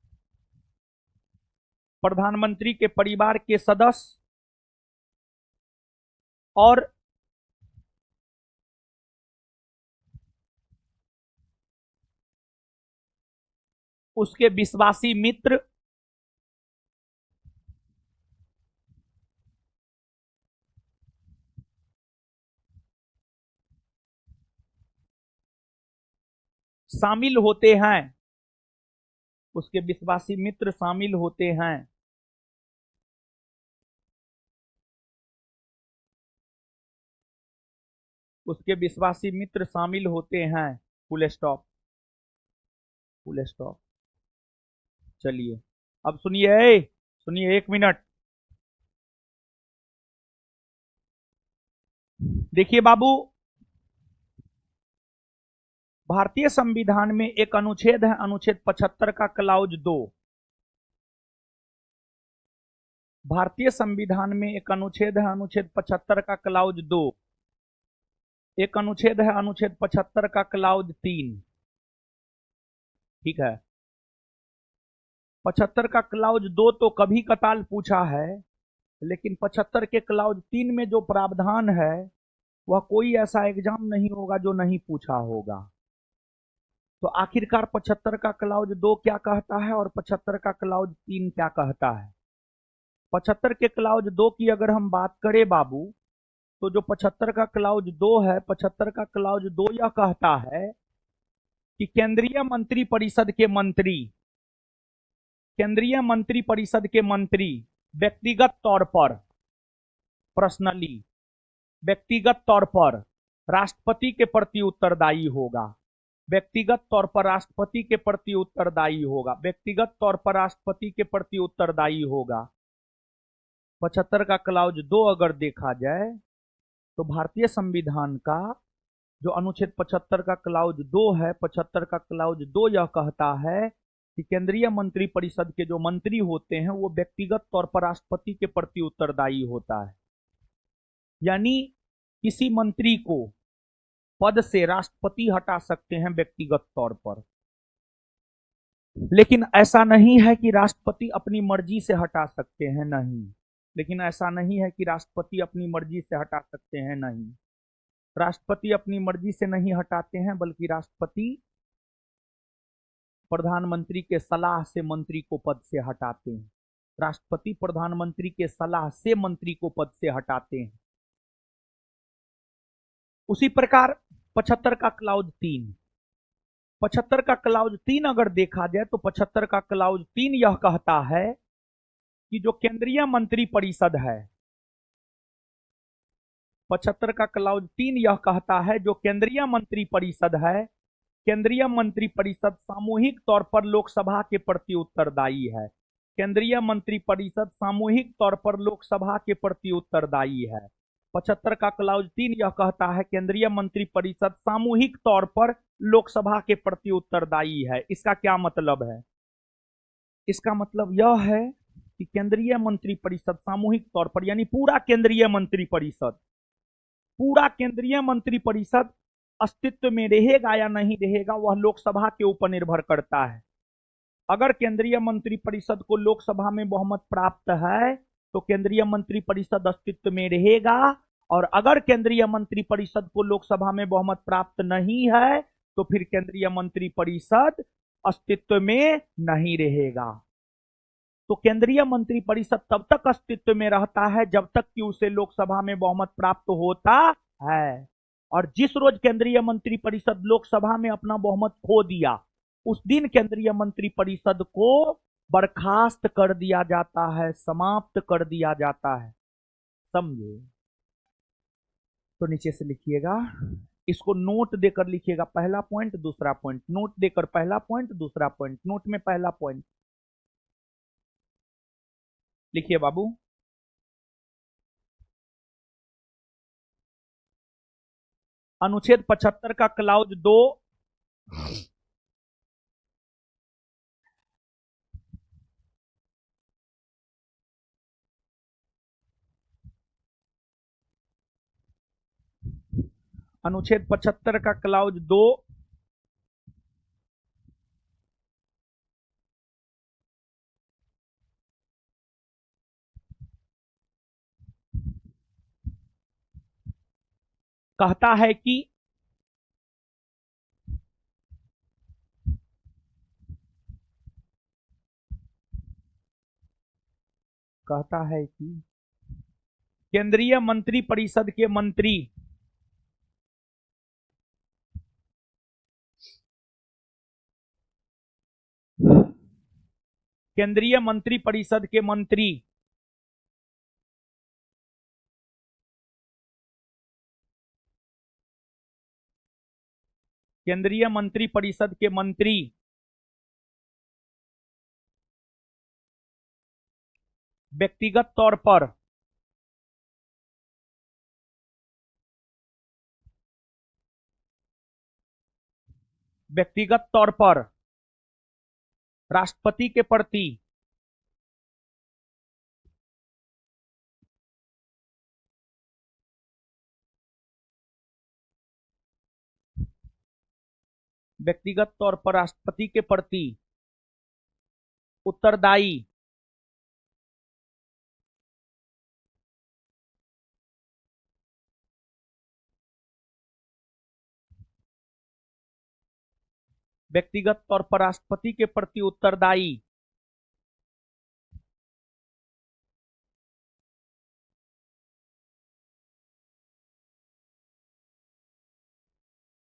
प्रधानमंत्री के परिवार के सदस्य और उसके विश्वासी मित्र शामिल होते हैं। उसके विश्वासी मित्र शामिल होते हैं। उसके विश्वासी मित्र शामिल होते हैं। Full stop, full stop. चलिए अब सुनिए, सुनिए 1 मिनट। देखिए बाबू, भारतीय संविधान में एक अनुच्छेद है, अनुच्छेद 75 का क्लाउज 2। भारतीय संविधान में एक अनुच्छेद है, अनुच्छेद 75 का क्लाउज 2। एक अनुच्छेद है, अनुच्छेद 75 का क्लाउज 3। ठीक है, 75 का क्लाउज 2 तो कभी कताल पूछा है, लेकिन 75 के क्लाउज 3 में जो प्रावधान है वह कोई ऐसा एग्जाम नहीं होगा जो नहीं पूछा होगा। तो आखिरकार 75 का क्लाउज 2 क्या कहता है और 75 का क्लाउज 3 क्या कहता है? 75 के क्लाउज 2 की अगर हम बात करें बाबू, तो जो 75 का क्लाउज 2 है, 75 का क्लाउज 2 यह कहता है कि केंद्रीय मंत्री परिषद के मंत्री केंद्रीय मंत्री परिषद के मंत्री व्यक्तिगत तौर पर, पर्सनली, व्यक्तिगत तौर पर राष्ट्रपति के प्रति उत्तरदायी होगा। व्यक्तिगत तौर पर राष्ट्रपति के प्रति उत्तरदायी होगा। व्यक्तिगत तौर पर राष्ट्रपति के प्रति उत्तरदायी होगा। 75 का क्लाउज 2 अगर देखा जाए तो भारतीय संविधान का जो अनुच्छेद 75 का क्लाउज 2 है, 75 का क्लाउज 2 यह कहता है कि केंद्रीय मंत्री परिषद के जो मंत्री होते हैं वो व्यक्तिगत तौर पर राष्ट्रपति के प्रति उत्तरदायी होता है। यानी किसी मंत्री को पद से राष्ट्रपति हटा सकते हैं व्यक्तिगत तौर पर, लेकिन ऐसा नहीं है कि राष्ट्रपति अपनी मर्जी से हटा सकते हैं, नहीं। लेकिन ऐसा नहीं है कि राष्ट्रपति अपनी मर्जी से हटा सकते हैं, नहीं। राष्ट्रपति अपनी मर्जी से नहीं हटाते हैं, बल्कि राष्ट्रपति प्रधानमंत्री के सलाह से मंत्री को पद से हटाते हैं। राष्ट्रपति प्रधानमंत्री के सलाह से मंत्री को पद से हटाते हैं। उसी प्रकार 75 का क्लाउज 3, 75 का क्लाउज 3 अगर देखा जाए तो 75 का क्लाउज 3 यह कहता है कि जो केंद्रीय मंत्री परिषद है, 75 का क्लाउज 3 यह कहता है जो केंद्रीय मंत्री परिषद है, केंद्रीय मंत्री परिषद सामूहिक तौर पर लोकसभा के प्रति उत्तरदायी है। केंद्रीय मंत्री परिषद सामूहिक तौर पर लोकसभा के प्रति उत्तरदायी है। 75 का क्लाउज 3 यह कहता है केंद्रीय मंत्री परिषद सामूहिक तौर पर लोकसभा के प्रति उत्तरदायी है। इसका क्या मतलब है? इसका मतलब यह है कि केंद्रीय मंत्री परिषद सामूहिक तौर पर, यानी पूरा केंद्रीय मंत्री परिषद, पूरा केंद्रीय मंत्री परिषद अस्तित्व में रहेगा या नहीं रहेगा, वह लोकसभा के ऊपर निर्भर करता है। अगर केंद्रीय मंत्री परिषद को लोकसभा में बहुमत प्राप्त है तो केंद्रीय मंत्री परिषद अस्तित्व में रहेगा, और अगर केंद्रीय मंत्री परिषद को लोकसभा में बहुमत प्राप्त नहीं है तो फिर केंद्रीय मंत्री परिषद अस्तित्व में नहीं रहेगा। तो केंद्रीय मंत्री परिषद तब तक अस्तित्व में रहता है जब तक कि उसे लोकसभा में बहुमत प्राप्त होता है, और जिस रोज केंद्रीय मंत्री परिषद लोकसभा में अपना बहुमत खो दिया, उस दिन केंद्रीय मंत्री परिषद को बर्खास्त कर दिया जाता है, समाप्त कर दिया जाता है। समझे? तो नीचे से लिखिएगा, इसको नोट देकर लिखिएगा, पहला पॉइंट दूसरा पॉइंट, नोट देकर पहला पॉइंट दूसरा पॉइंट, नोट में पहला पॉइंट लिखिए बाबू। अनुच्छेद 75 का क्लाउज 2 अनुच्छेद 75 का क्लाउज 2 कहता है कि केंद्रीय मंत्री परिषद के मंत्री केंद्रीय मंत्री परिषद के मंत्री केंद्रीय मंत्री परिषद के मंत्री व्यक्तिगत तौर पर राष्ट्रपति के प्रति व्यक्तिगत तौर पर राष्ट्रपति के प्रति उत्तरदायी व्यक्तिगत तौर पर राष्ट्रपति के प्रति उत्तरदायी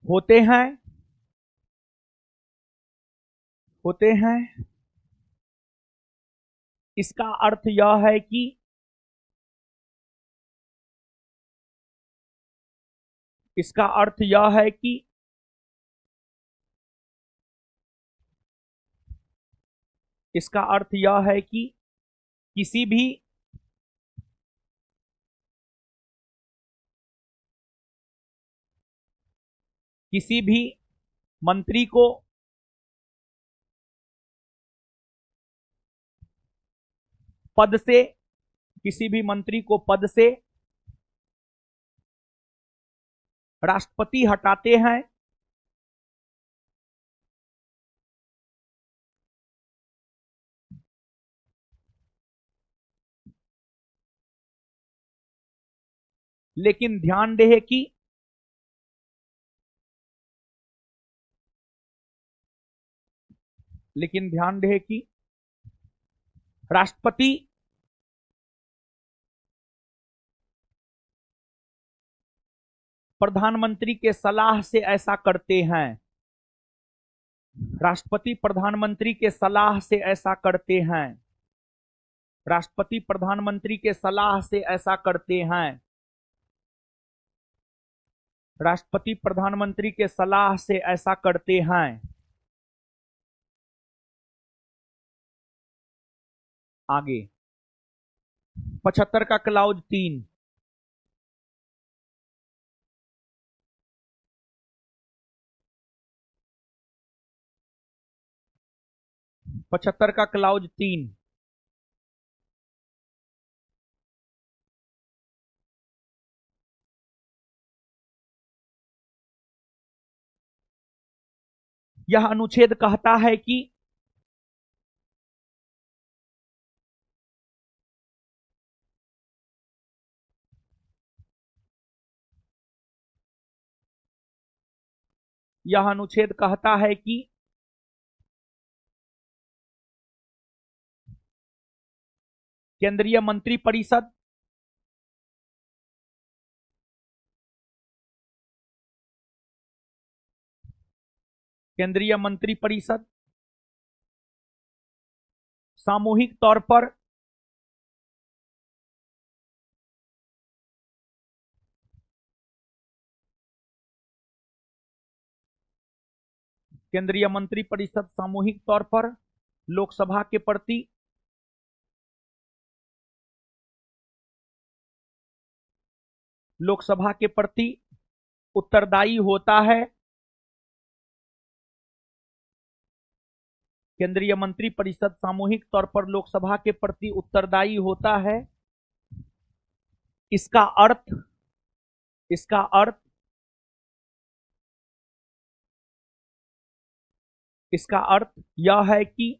होते हैं। इसका अर्थ यह है कि इसका अर्थ यह है कि इसका अर्थ यह है कि किसी भी मंत्री को पद से राष्ट्रपति हटाते हैं, लेकिन ध्यान रहे कि राष्ट्रपति प्रधानमंत्री के सलाह से ऐसा करते हैं। राष्ट्रपति प्रधानमंत्री के सलाह से ऐसा करते हैं। राष्ट्रपति प्रधानमंत्री के सलाह से ऐसा करते हैं। राष्ट्रपति प्रधानमंत्री के सलाह से ऐसा करते हैं। आगे 75 का क्लाउज 3, 75 का क्लाउज 3, यह अनुच्छेद कहता है कि यह अनुच्छेद कहता है कि केंद्रीय मंत्रिपरिषद केंद्रीय मंत्रिपरिषद सामूहिक तौर पर केंद्रीय मंत्रिपरिषद सामूहिक तौर पर लोकसभा के प्रति उत्तरदायी होता है। केंद्रीय मंत्रिपरिषद सामूहिक तौर पर लोकसभा के प्रति उत्तरदायी होता है। इसका अर्थ इसका अर्थ इसका अर्थ यह है कि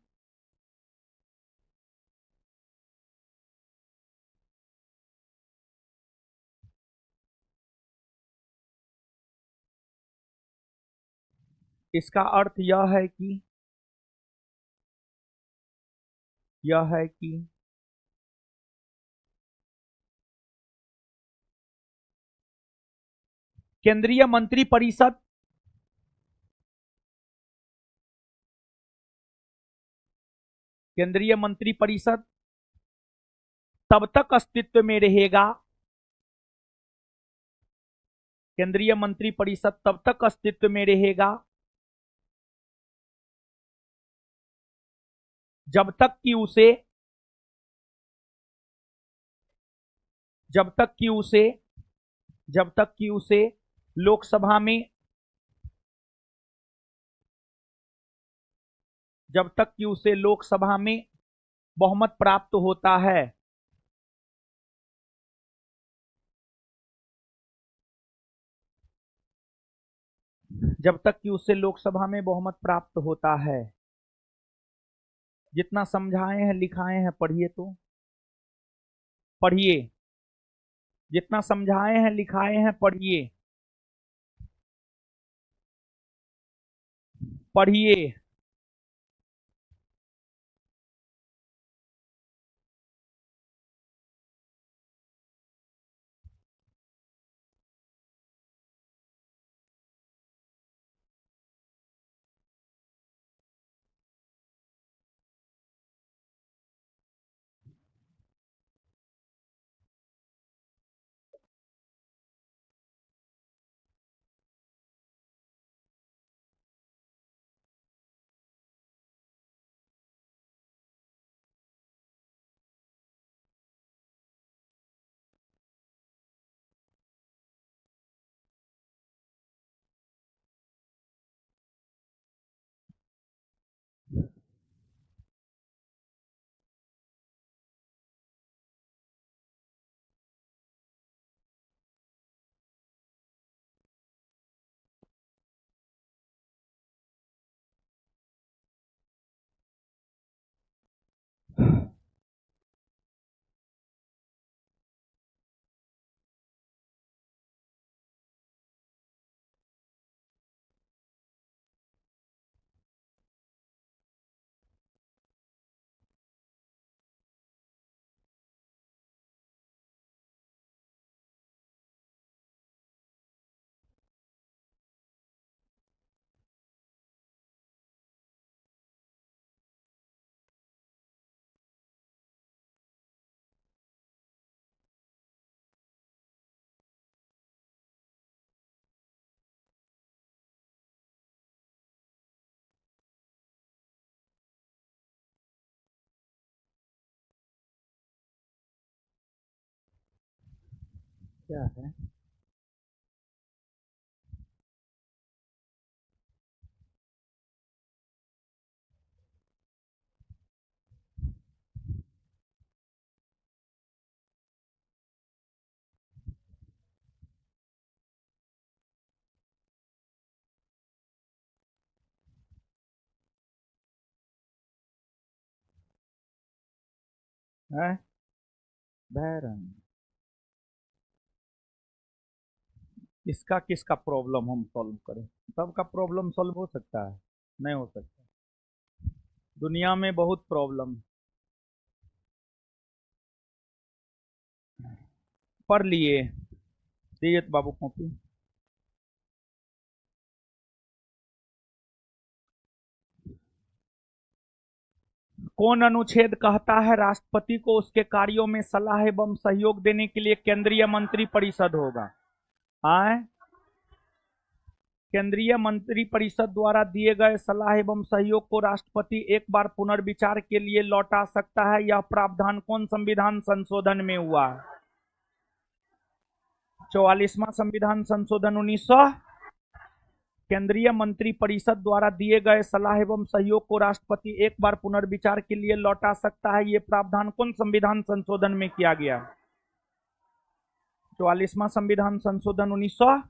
इसका अर्थ यह है कि केंद्रीय मंत्रिपरिषद केंद्रीय मंत्रिपरिषद तब तक अस्तित्व में रहेगा केंद्रीय मंत्रिपरिषद तब तक अस्तित्व में रहेगा जब तक कि उसे जब तक कि उसे जब तक कि उसे लोकसभा में जब तक कि उसे लोकसभा में बहुमत प्राप्त होता है। जब तक कि उसे लोकसभा में बहुमत प्राप्त होता है। जितना समझाए हैं लिखाए हैं पढ़िए तो पढ़िए, जितना समझाए हैं लिखाए हैं पढ़िए पढ़िए। क्या है? हैं? बहरन इसका किसका प्रॉब्लम हम सॉल्व करें? सबका प्रॉब्लम सॉल्व हो सकता है? नहीं हो सकता। दुनिया में बहुत प्रॉब्लम। पढ़ लिए? दीजिए तो बाबू कॉपी। कौन अनुच्छेद कहता है राष्ट्रपति को उसके कार्यों में सलाह एवं सहयोग देने के लिए केंद्रीय मंत्री परिषद होगा? आए, केंद्रीय मंत्री परिषद द्वारा दिए गए सलाह एवं सहयोग को राष्ट्रपति एक बार पुनर्विचार के लिए लौटा सकता है। यह प्रावधान कौन संविधान संशोधन में हुआ है? 44वां संविधान संशोधन 1900। केंद्रीय मंत्री परिषद द्वारा दिए गए सलाह एवं सहयोग को राष्ट्रपति एक बार पुनर्विचार के लिए लौटा सकता है। ये प्रावधान कौन संविधान संशोधन में किया गया? 44वां संविधान संशोधन 1900।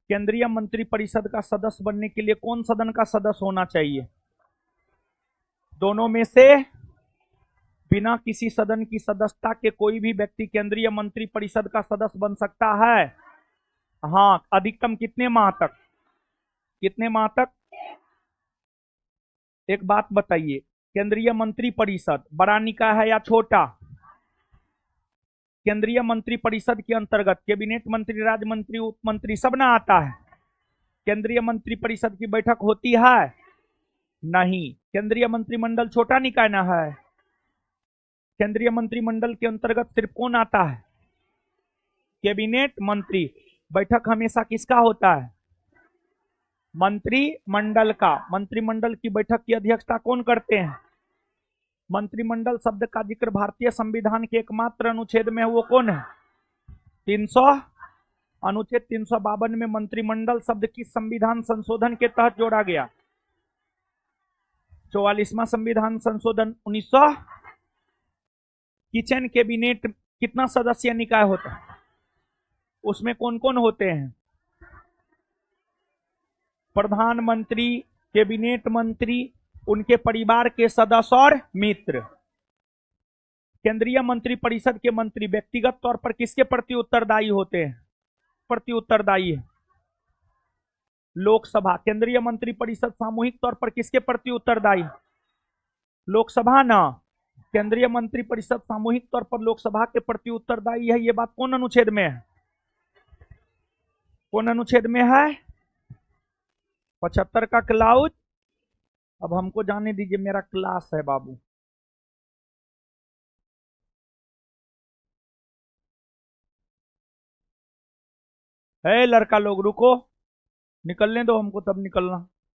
केंद्रीय मंत्री परिषद का सदस्य बनने के लिए कौन सदन का सदस्य होना चाहिए? दोनों में से बिना किसी सदन की सदस्यता के कोई भी व्यक्ति केंद्रीय मंत्री परिषद का सदस्य बन सकता है। हाँ, अधिकतम कितने माह तक? कितने माह तक? एक बात बताइए, केंद्रीय मंत्री परिषद बड़ा निकाय है या छोटा? केंद्रीय मंत्री परिषद के अंतर्गत कैबिनेट मंत्री, राज्य मंत्री, उप मंत्री सब ना आता है। केंद्रीय मंत्री परिषद की बैठक होती है? नहीं। केंद्रीय मंत्रिमंडल छोटा निकाय ना है? केंद्रीय मंत्रिमंडल के अंतर्गत सिर्फ कौन आता है? कैबिनेट मंत्री। बैठक हमेशा किसका होता है? मंत्रिमंडल का। मंत्रिमंडल की बैठक की अध्यक्षता कौन करते हैं? मंत्रिमंडल शब्द का जिक्र भारतीय संविधान के एकमात्र अनुच्छेद में है, वो कौन है? 300। अनुच्छेद 352 में मंत्रिमंडल शब्द किस संविधान संशोधन के तहत जोड़ा गया? 44वां संविधान संशोधन 1900। किचन कैबिनेट कितना सदस्य निकाय होता है? उसमें कौन कौन होते हैं? प्रधानमंत्री, कैबिनेट मंत्री, उनके परिवार के सदस्य और मित्र। केंद्रीय मंत्री परिषद के मंत्री व्यक्तिगत तौर पर किसके प्रति उत्तरदायी होते हैं? प्रति उत्तरदायी है लोकसभा। केंद्रीय मंत्री परिषद सामूहिक तौर पर किसके प्रति उत्तरदायी? लोकसभा ना। केंद्रीय मंत्री परिषद सामूहिक तौर पर लोकसभा के प्रति उत्तरदायी है। ये बात कौन अनुच्छेद में है? कौन अनुच्छेद में है? 75 का क्लाउज। अब हमको जाने दीजिए, मेरा क्लास है बाबू। है लड़का लोग, रुको, निकलने दो हमको, तब निकलना।